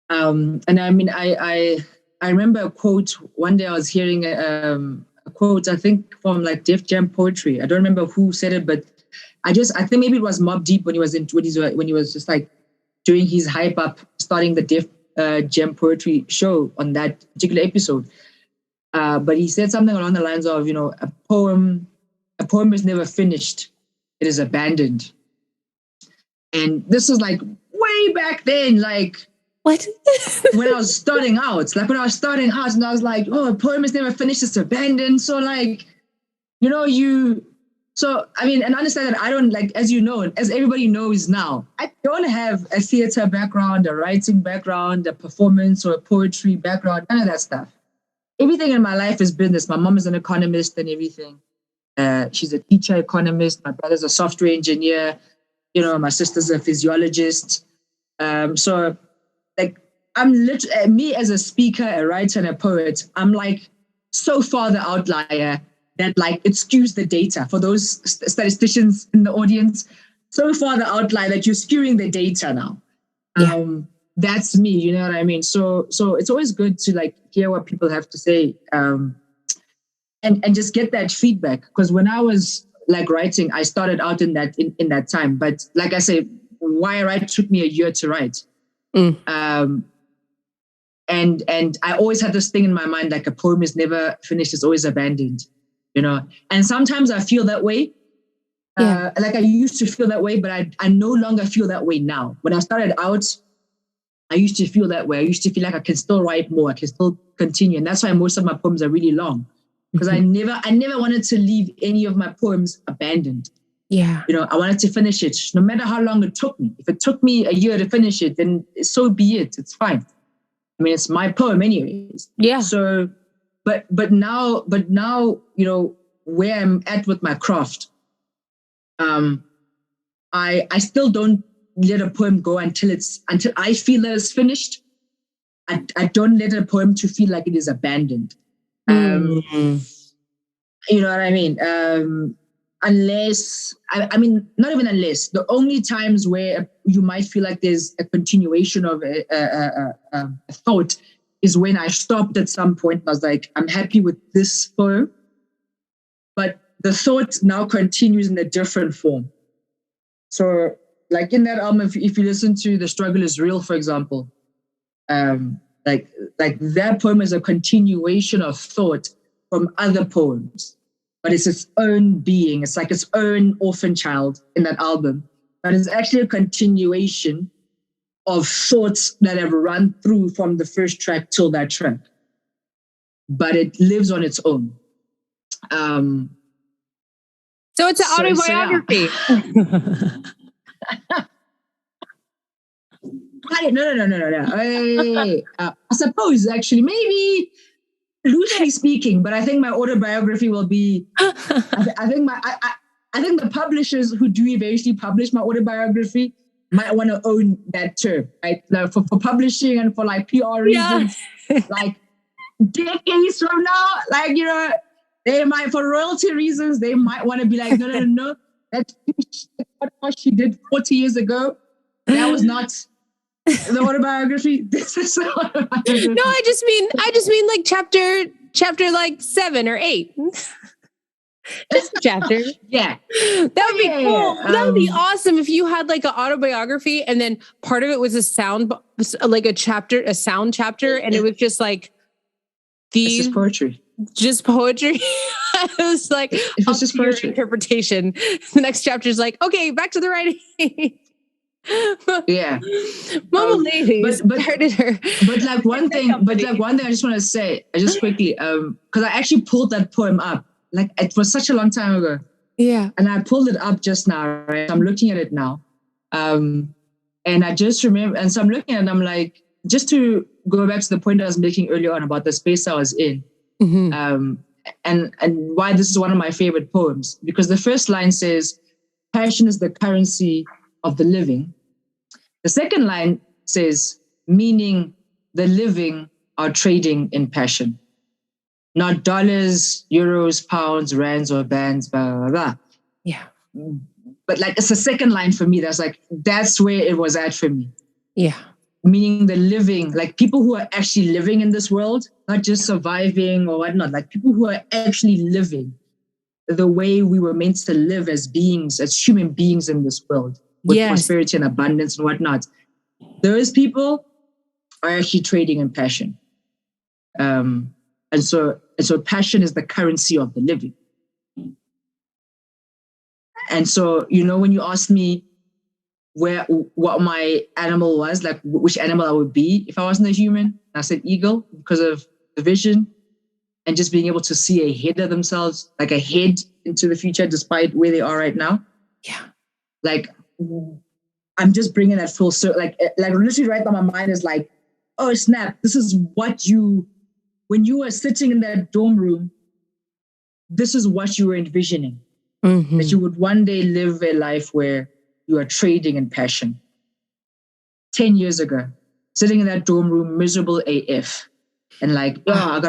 And I mean, I remember a quote one day. I was hearing a quote, I think from like Def Jam Poetry. I don't remember who said it, but I think maybe it was Mobb Deep when he was just like, during his hype up, starting the Def Jam Poetry show on that particular episode. But he said something along the lines of, a poem is never finished. It is abandoned. And this was like way back then, like what? when I was starting out, and I was like, oh, a poem is never finished, it's abandoned. So like, and understand that I don't, like, as you know, as everybody knows now, I don't have a theater background, a writing background, a performance or a poetry background, none of that stuff. Everything in my life is business. My mom is an economist and everything. She's a teacher economist. My brother's a software engineer. My sister's a physiologist. So like, I'm literally, me as a speaker, a writer, and a poet, I'm like so far the outlier that like it skews the data for those statisticians in the audience. So far the outlier that you're skewing the data now. Yeah. That's me, you know what I mean? So it's always good to like hear what people have to say, and just get that feedback. Because when I was like writing, I started out in that time. But like I say, why I write took me a year to write. And I always had this thing in my mind, like a poem is never finished, it's always abandoned, And sometimes I feel that way. Like I used to feel that way, but I no longer feel that way now. When I started out, I used to feel that way. I used to feel like I can still write more, I can still continue. And that's why most of my poems are really long. Because I never wanted to leave any of my poems abandoned. Yeah. I wanted to finish it, no matter how long it took me. If it took me a year to finish it, then so be it. It's fine. I mean, it's my poem anyways. Yeah. So, but now, where I'm at with my craft, I still don't let a poem go until I feel that it's finished. I don't let a poem to feel like it is abandoned. You know what I mean? Unless, not even unless, the only times where you might feel like there's a continuation of a thought is when I stopped at some point and I was like, I'm happy with this poem, but the thought now continues in a different form. So like in that album, if you listen to The Struggle is Real, for example, like that poem is a continuation of thought from other poems, but it's its own being. It's like its own orphan child in that album, but it's actually a continuation of thoughts that have run through from the first track till that track, but it lives on its own. So it's an autobiography. No. I suppose actually, maybe loosely speaking, but I think my autobiography will be. I think the publishers who do eventually publish my autobiography might want to own that term, right? Like for publishing and for like PR reasons, like decades from now, like they might, for royalty reasons, they might want to be like, no, that's what she did 40 years ago. That was not the autobiography. This is the autobiography. No, I just mean like chapter like 7 or 8. Just a chapter. Yeah. That would be cool. That would be awesome if you had like an autobiography and then part of it was a sound chapter, and it was just like It's just poetry. Just poetry. I was like, it was just poetry. Interpretation. The next chapter is like, okay, back to the writing. Yeah. Malele started her. But like one thing I just want to say, just quickly, because I actually pulled that poem up. Like it was such a long time ago. Yeah. And I pulled it up just now, right? I'm looking at it now. And I just remember, and so I'm looking at it, I'm like, just to go back to the point I was making earlier on about the space I was in. Mm-hmm. And why this is one of my favorite poems, because the first line says, passion is the currency of the living. The second line says, meaning the living are trading in passion. Not dollars, euros, pounds, rands, or bands, blah, blah, blah. Yeah. But like, it's the second line for me. That's where it was at for me. Yeah. Meaning the living, like people who are actually living in this world, not just surviving or whatnot, like people who are actually living the way we were meant to live as beings, as human beings in this world, with prosperity and abundance and whatnot. those people are actually trading in passion. And so passion is the currency of the living. And so, when you ask me what my animal was, like which animal I would be if I wasn't a human, I said eagle because of the vision and just being able to see ahead of themselves, like ahead into the future, despite where they are right now. Yeah. Like, I'm just bringing that full circle. Like literally right now, my mind is like, oh, snap. This is what when you were sitting in that dorm room, this is what you were envisioning. Mm-hmm. That you would one day live a life where you are trading in passion. 10 years ago, sitting in that dorm room, miserable AF. And like, I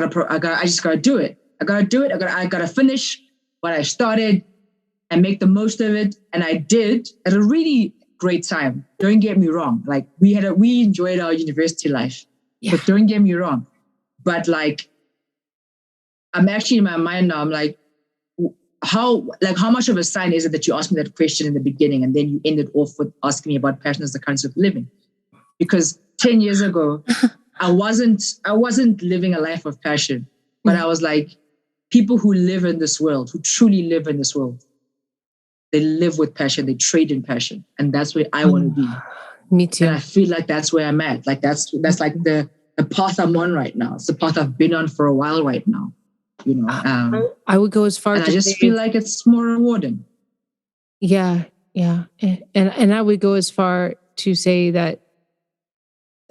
just gotta do it. I gotta finish what I started and make the most of it. And I did at a really great time. Don't get me wrong. Like we enjoyed our university life, but don't get me wrong. But like, I'm actually in my mind now, I'm like, how much of a sign is it that you asked me that question in the beginning and then you ended off with asking me about passion as the currency of living? Because 10 years ago, I wasn't living a life of passion, but I was like, people who live in this world, who truly live in this world, they live with passion, they trade in passion. And that's where I want to be. Me too. And I feel like that's where I'm at. Like that's like the path I'm on right now. It's the path I've been on for a while right now. I would go as far as I just feel like it's more rewarding. Yeah. And I would go as far to say that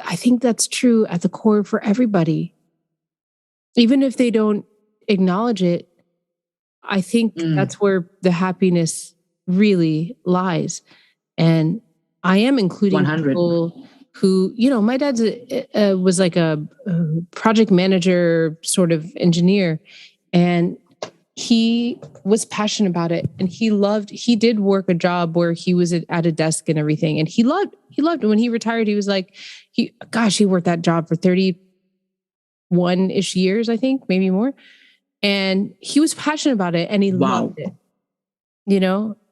I think that's true at the core for everybody. Even if they don't acknowledge it, I think that's where the happiness really lies. And I am including 100. People who, my dad's was like a project manager sort of engineer, and he was passionate about it. And he did work a job where he was at a desk and everything. And he loved it. When he retired, he was like, he worked that job for 31-ish years, I think, maybe more. And he was passionate about it and he loved it,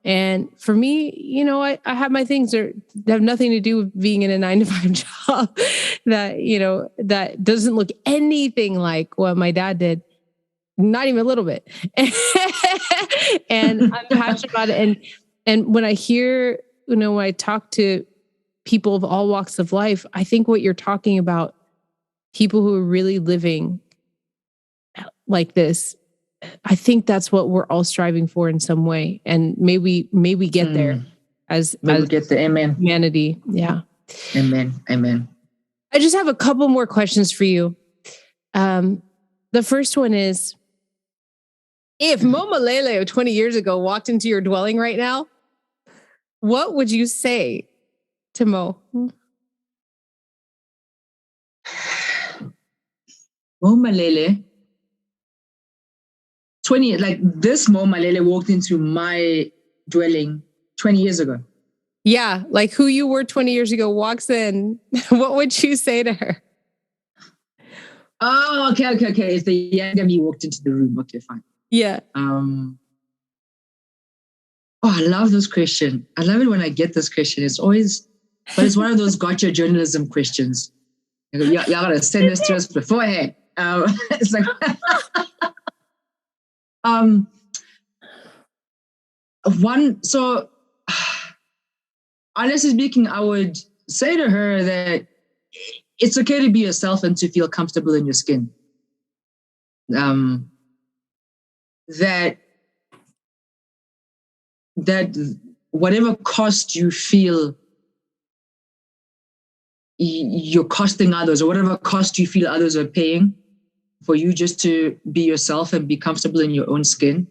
And for me, I have my things that have nothing to do with being in a 9-to-5 job that, that doesn't look anything like what my dad did. Not even a little bit. And I'm passionate about it. And when I hear, when I talk to people of all walks of life, I think what you're talking about, people who are really living like this, I think that's what we're all striving for in some way. And maybe get there as get there. Amen. Humanity. Yeah. Amen. I just have a couple more questions for you. The first one is, if Malele of 20 years ago walked into your dwelling right now, what would you say to Mo? Malele, 20, like this Malele walked into my dwelling 20 years ago. Yeah, like who you were 20 years ago walks in. What would you say to her? Oh, okay. If the younger me walked into the room, okay, fine. Yeah. I love this question. I love it when I get this question. It's one of those gotcha journalism questions. Y'all gotta send this to us beforehand. It's like, so honestly speaking, I would say to her that it's okay to be yourself and to feel comfortable in your skin. That whatever cost you feel you're costing others, or whatever cost you feel others are paying for you just to be yourself and be comfortable in your own skin,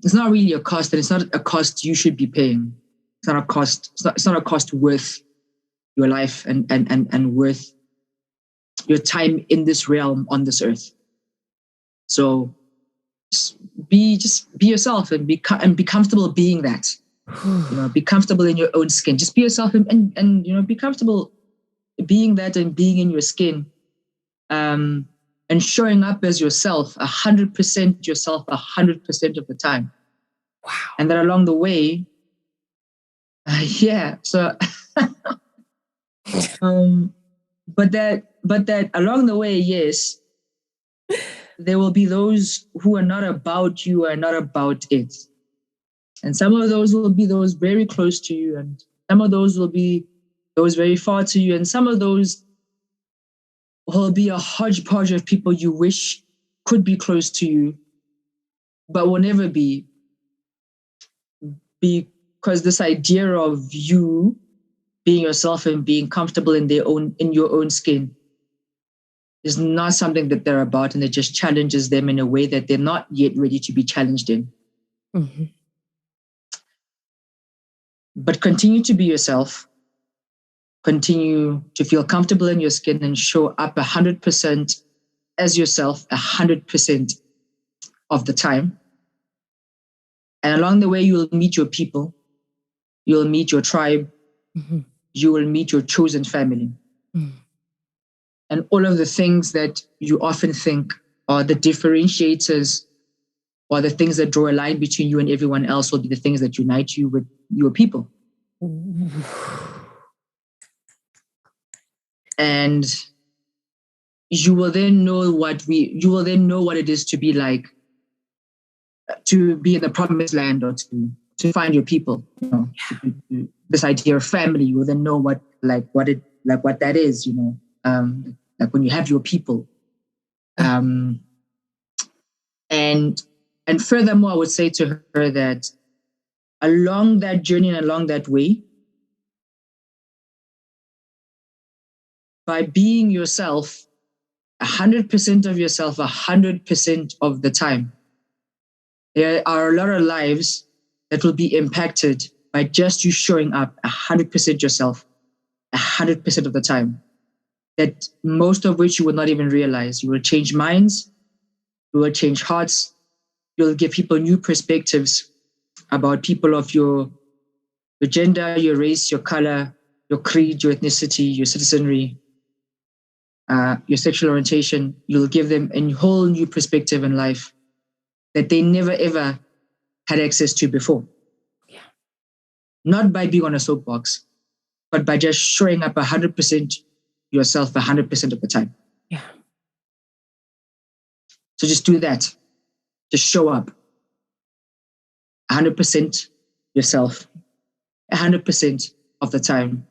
it's not really a cost, and it's not a cost you should be paying. It's not a cost. It's not a cost worth your life and worth your time in this realm on this earth. So be yourself and be comfortable being that. Be comfortable in your own skin. Just be yourself and be comfortable being that and being in your skin, and showing up as yourself, 100% yourself, 100% of the time. Wow. And then along the way, So But that along the way, yes, there will be those who are not about you, are not about it. And some of those will be those very close to you, and some of those will be those very far to you, and some of those will be a hodgepodge of people you wish could be close to you, but will never be, because this idea of you being yourself and being comfortable in your own skin is not something that they're about, and it just challenges them in a way that they're not yet ready to be challenged in. Mm-hmm. But continue to be yourself. Continue to feel comfortable in your skin and show up 100% as yourself 100% of the time. And along the way, you will meet your people. You will meet your tribe. Mm-hmm. You will meet your chosen family. Mm. And all of the things that you often think are the differentiators or the things that draw a line between you and everyone else will be the things that unite you with your people. And you will then know what it is to be like, to be in the promised land, or to find your people. You know, this idea of family, you will then know what that is. You know, like when you have your people. And furthermore, I would say to her that along that journey and along that way, by being yourself, 100% of yourself, 100% of the time, there are a lot of lives that will be impacted by just you showing up 100% yourself, 100% of the time, that most of which you will not even realize. You will change minds, you will change hearts, you'll give people new perspectives about people of your gender, your race, your color, your creed, your ethnicity, your citizenry, your sexual orientation. You'll give them a whole new perspective in life that they never ever had access to before. Yeah. Not by being on a soapbox, but by just showing up 100% yourself 100% of the time. Yeah. So just do that. Just show up 100% yourself 100% of the time.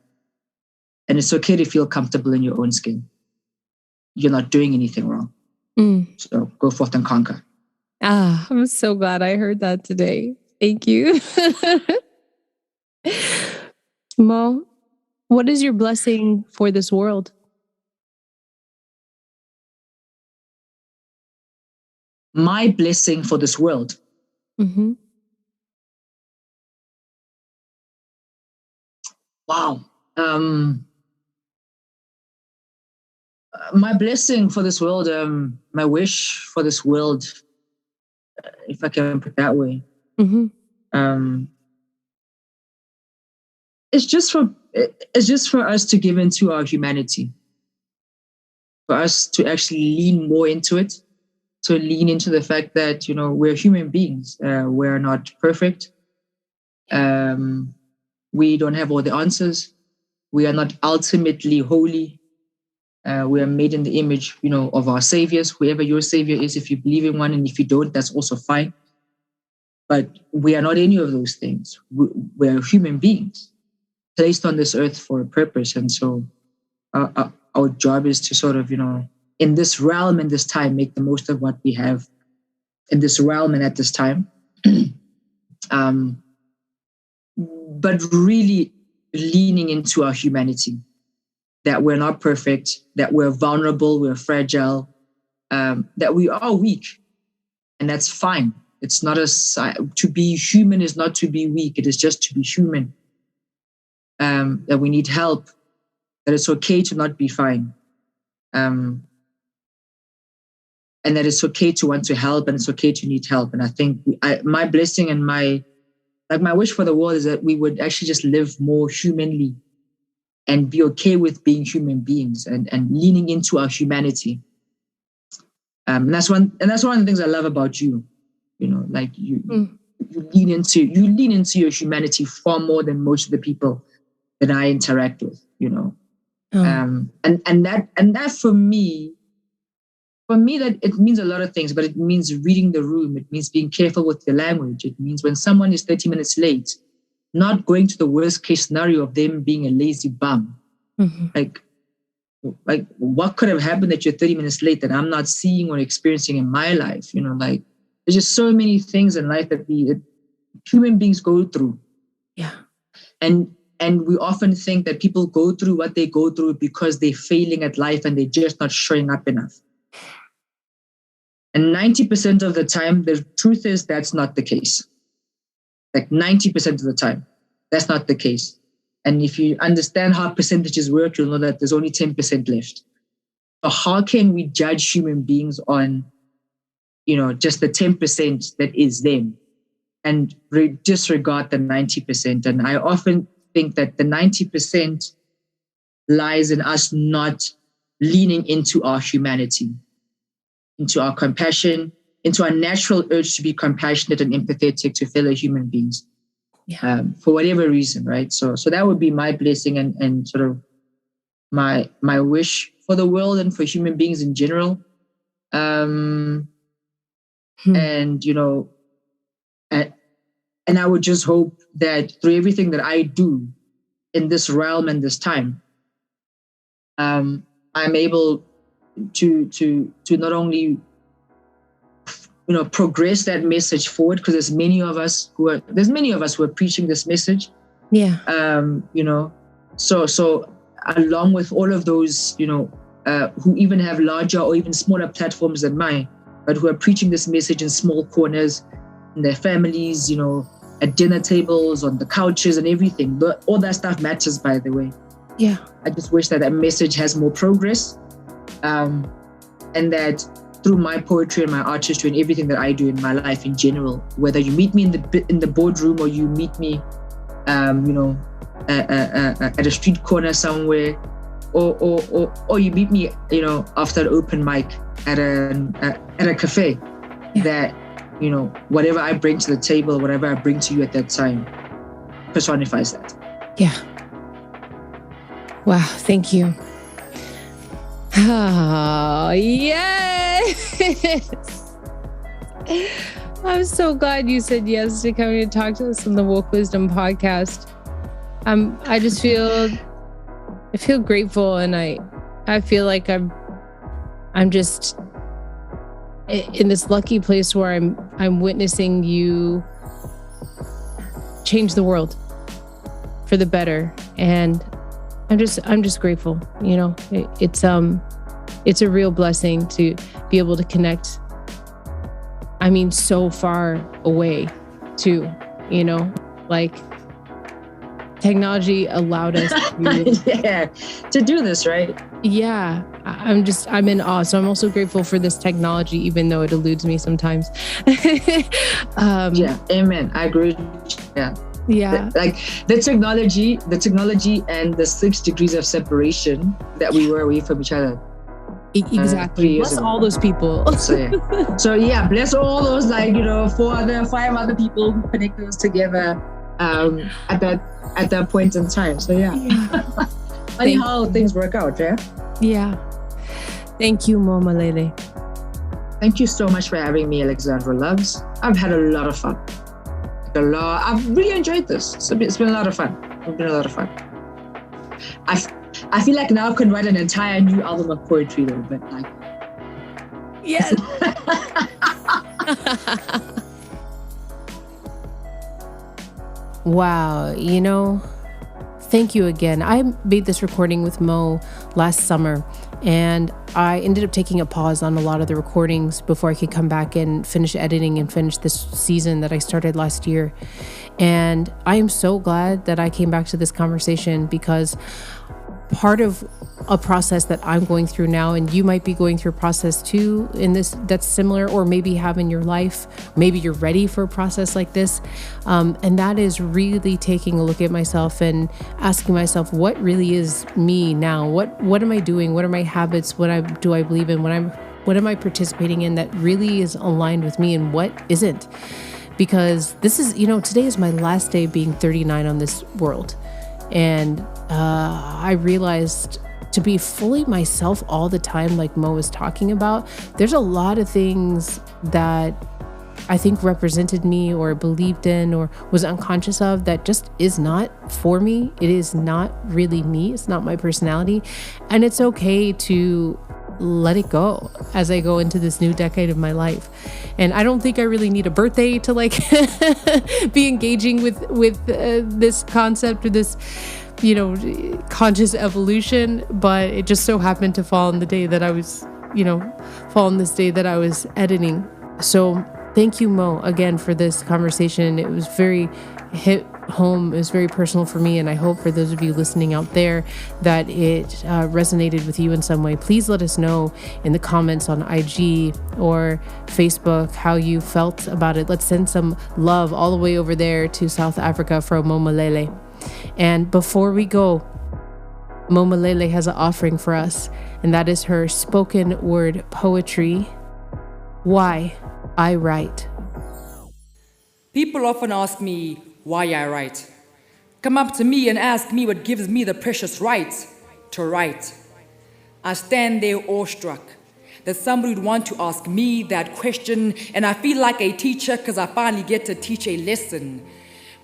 And it's okay to feel comfortable in your own skin. You're not doing anything wrong. So go forth and conquer. I'm so glad I heard that today. Thank you. Mo, what is your blessing for this world? My blessing for this world. Mm-hmm. Wow. My blessing for this world, my wish for this world, if I can put it that way, it's just for us to give into our humanity, for us to actually lean more into it, to lean into the fact that, you know, we're human beings. We're not perfect. We don't have all the answers. We are not ultimately holy. We are made in the image, you know, of our saviors, whoever your savior is, if you believe in one, and if you don't, that's also fine. But we are not any of those things. We're human beings placed on this earth for a purpose. And so our job is to sort of, you know, in this realm, in this time, make the most of what we have in this realm and at this time. But really leaning into our humanity, that we're not perfect, that we're vulnerable, we're fragile, that we are weak. And that's fine. It's not to be human is not to be weak. It is just to be human. That we need help, that it's okay to not be fine. And that it's okay to want to help, and it's okay to need help. And I think my blessing and my wish for the world is that we would actually just live more humanly and be okay with being human beings and leaning into our humanity. And that's one of the things I love about you. You know, like you lean into your humanity far more than most of the people that I interact with, you know. Oh. And that for me that it means a lot of things, but it means reading the room. It means being careful with your language. It means when someone is 30 minutes late, not going to the worst case scenario of them being a lazy bum. Mm-hmm. Like what could have happened that you're 30 minutes late that I'm not seeing or experiencing in my life? Like there's just so many things in life that human beings go through. Yeah. And we often think that people go through what they go through because they're failing at life and they're just not showing up enough. And 90% of the time, the truth is that's not the case. Like 90% of the time, that's not the case. And if you understand how percentages work, you'll know that there's only 10% left. So how can we judge human beings on, just the 10% that is them and disregard the 90%? And I often think that the 90% lies in us not leaning into our humanity, into our compassion, into our natural urge to be compassionate and empathetic to fellow human beings, for whatever reason, right? So that would be my blessing and sort of my wish for the world and for human beings in general. And I would just hope that through everything that I do in this realm and this time, I'm able to not only progress that message forward, because there's many of us who are preaching this message. Yeah. So along with all of those who even have larger or even smaller platforms than mine, but who are preaching this message in small corners, in their families, at dinner tables, on the couches and everything. But all that stuff matters, by the way. Yeah. I just wish that message has more progress. And that through my poetry and my artistry and everything that I do in my life in general, whether you meet me in the boardroom or you meet me, at a street corner somewhere, or you meet me, after an open mic at a cafe, that whatever I bring to the table, whatever I bring to you at that time, personifies that. Yeah. Wow. Thank you. Oh, yes. I'm so glad you said yes to coming to talk to us on the Woke Wisdom podcast. I feel grateful, and I feel like I'm just in this lucky place where I'm witnessing you change the world for the better, and I'm just grateful. It's a real blessing to be able to connect. I mean, so far away too, like technology allowed us to do this, right? Yeah. I'm in awe. So I'm also grateful for this technology, even though it eludes me sometimes. Amen. I agree. Yeah. Like the technology and the 6 degrees of separation that we were away from each other. Exactly. Bless all those people. So bless all those 5 other people who connected us together at that point in time. So funny how things work out. Yeah. Thank you, Malele. Thank you so much for having me, Alexandra Loves. I've had a lot of fun. I've really enjoyed this. It's been a lot of fun. I feel like now I can write an entire new album of poetry though, but yes. Wow. Thank you again. I made this recording with Mo last summer, and I ended up taking a pause on a lot of the recordings before I could come back and finish editing and finish this season that I started last year. And I am so glad that I came back to this conversation, because part of a process that I'm going through now, and you might be going through a process too in this that's similar, or maybe have in your life, maybe you're ready for a process like this. And that is really taking a look at myself and asking myself, what really is me now? What am I doing? What are my habits? What do I believe in? What am I participating in that really is aligned with me, and what isn't? Because this is, today is my last day being 39 on this world. And I realized to be fully myself all the time, like Mo was talking about, there's a lot of things that I think represented me or believed in or was unconscious of that just is not for me. It is not really me. It's not my personality. And it's okay to let it go as I go into this new decade of my life. And I don't think I really need a birthday to like be engaging with this concept or this, conscious evolution. But it just so happened to fall on the day that I was, this day that I was editing. So thank you, Mo, again for this conversation. It was very hit home. It was very personal for me, and I hope for those of you listening out there that it resonated with you in some way. Please let us know in the comments on IG or Facebook how you felt about it. Let's send some love all the way over there to South Africa from Malele. And before we go, Malele has an offering for us, and that is her spoken word poetry, Why I Write. People often ask me why I write. Come up to me and ask me what gives me the precious right to write. I stand there awestruck that somebody would want to ask me that question, and I feel like a teacher because I finally get to teach a lesson.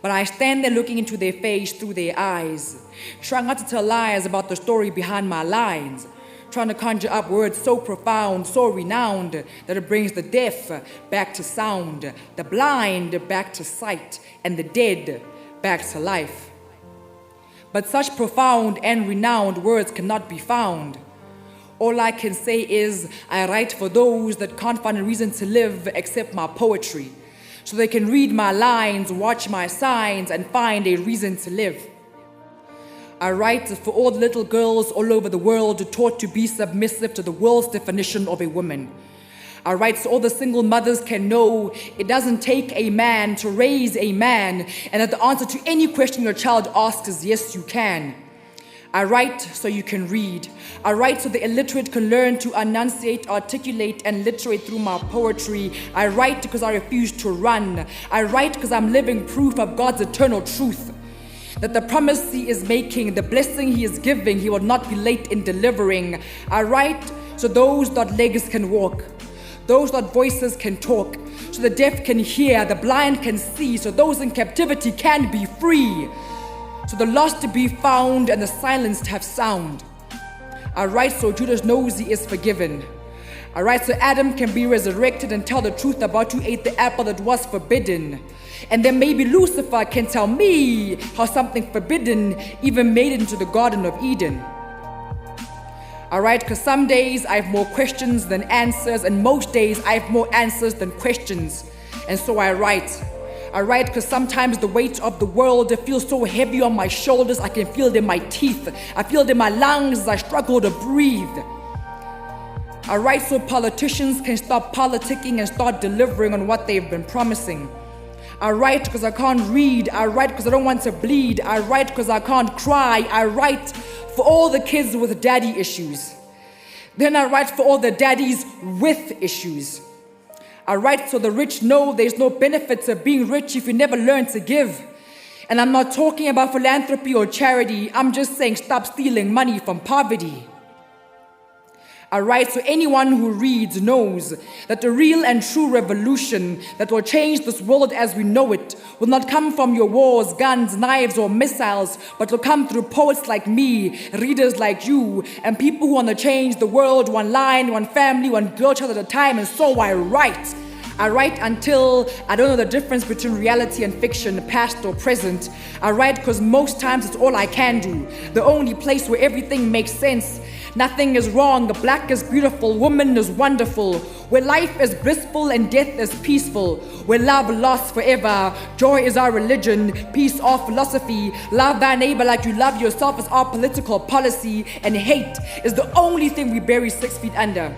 But I stand there looking into their face through their eyes, trying not to tell lies about the story behind my lines, trying to conjure up words so profound, so renowned, that it brings the deaf back to sound, the blind back to sight, and the dead back to life. But such profound and renowned words cannot be found. All I can say is I write for those that can't find a reason to live except my poetry, so they can read my lines, watch my signs, and find a reason to live. I write for all the little girls all over the world taught to be submissive to the world's definition of a woman. I write so all the single mothers can know it doesn't take a man to raise a man, and that the answer to any question your child asks is yes, you can. I write so you can read. I write so the illiterate can learn to enunciate, articulate, and literate through my poetry. I write because I refuse to run. I write because I'm living proof of God's eternal truth. That the promise he is making, the blessing he is giving, he will not be late in delivering. I write so those that legs can walk, those that voices can talk, so the deaf can hear, the blind can see, so those in captivity can be free, so the lost to be found and the silenced have sound. I write so Judas knows he is forgiven. I write so Adam can be resurrected and tell the truth about who ate the apple that was forbidden. And then maybe Lucifer can tell me how something forbidden even made it into the Garden of Eden. I write because some days I have more questions than answers, and most days I have more answers than questions. And so I write. I write because sometimes the weight of the world feels so heavy on my shoulders, I can feel it in my teeth. I feel it in my lungs as I struggle to breathe. I write so politicians can stop politicking and start delivering on what they've been promising. I write because I can't read. I write because I don't want to bleed. I write because I can't cry. I write for all the kids with daddy issues. Then I write for all the daddies with issues. I write so the rich know there's no benefit to being rich if you never learn to give. And I'm not talking about philanthropy or charity. I'm just saying stop stealing money from poverty. I write so anyone who reads knows that the real and true revolution that will change this world as we know it will not come from your wars, guns, knives, or missiles, but will come through poets like me, readers like you, and people who want to change the world one line, one family, one girl child at a time. And so I write. I write until I don't know the difference between reality and fiction, past or present. I write because most times it's all I can do. The only place where everything makes sense. Nothing is wrong, black is beautiful, woman is wonderful. Where life is blissful and death is peaceful. Where love lasts forever, joy is our religion, peace our philosophy. Love thy neighbor like you love yourself is our political policy. And hate is the only thing we bury 6 feet under.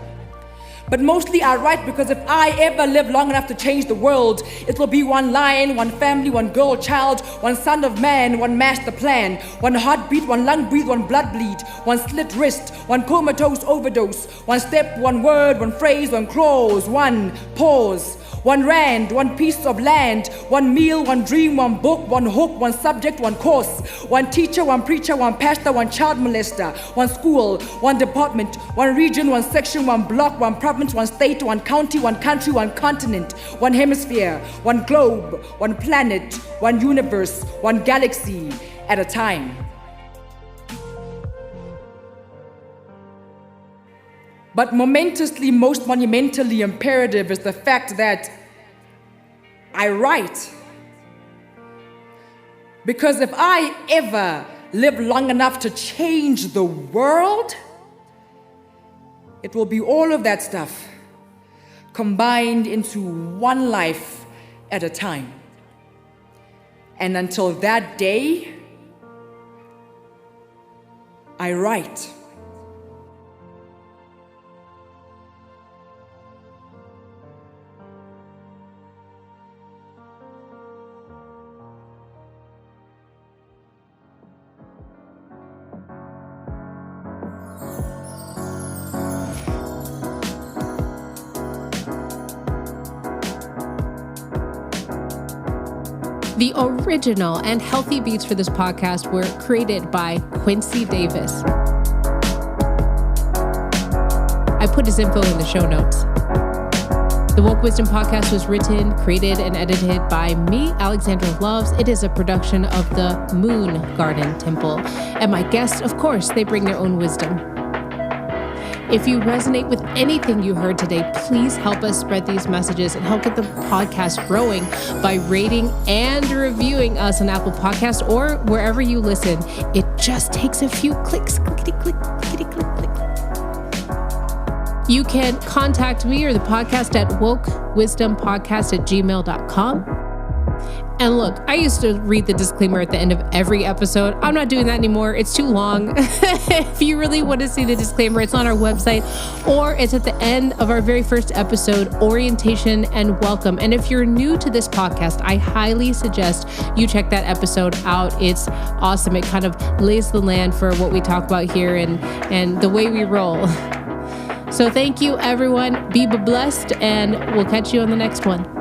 But mostly I write because if I ever live long enough to change the world, it will be one lion, one family, one girl child, one son of man, one master plan, one heartbeat, one lung breathe, one blood bleed, one slit wrist, one comatose overdose, one step, one word, one phrase, one clause, one pause, one rand, one piece of land, one meal, one dream, one book, one hook, one subject, one course, one teacher, one preacher, one pastor, one child molester, one school, one department, one region, one section, one block, one province, one state, one county, one country, one continent, one hemisphere, one globe, one planet, one universe, one galaxy at a time. But momentously, most monumentally imperative is the fact that I write. Because if I ever live long enough to change the world, it will be all of that stuff combined into one life at a time. And until that day, I write. The original and healthy beats for this podcast were created by Quincy Davis. I put his info in the show notes. The Woke Wisdom Podcast was written, created, and edited by me, Alexandra Loves. It is a production of the Moon Garden Temple. And my guests, of course, they bring their own wisdom. If you resonate with anything you heard today, please help us spread these messages and help get the podcast growing by rating and reviewing us on Apple Podcasts or wherever you listen. It just takes a few clicks. Clickety click, clickety click, click. You can contact me or the podcast at wokewisdompodcast@gmail.com. And look, I used to read the disclaimer at the end of every episode. I'm not doing that anymore. It's too long. If you really want to see the disclaimer, it's on our website or it's at the end of our very first episode, Orientation and Welcome. And if you're new to this podcast, I highly suggest you check that episode out. It's awesome. It kind of lays the land for what we talk about here and the way we roll. So thank you, everyone. Be blessed, and we'll catch you on the next one.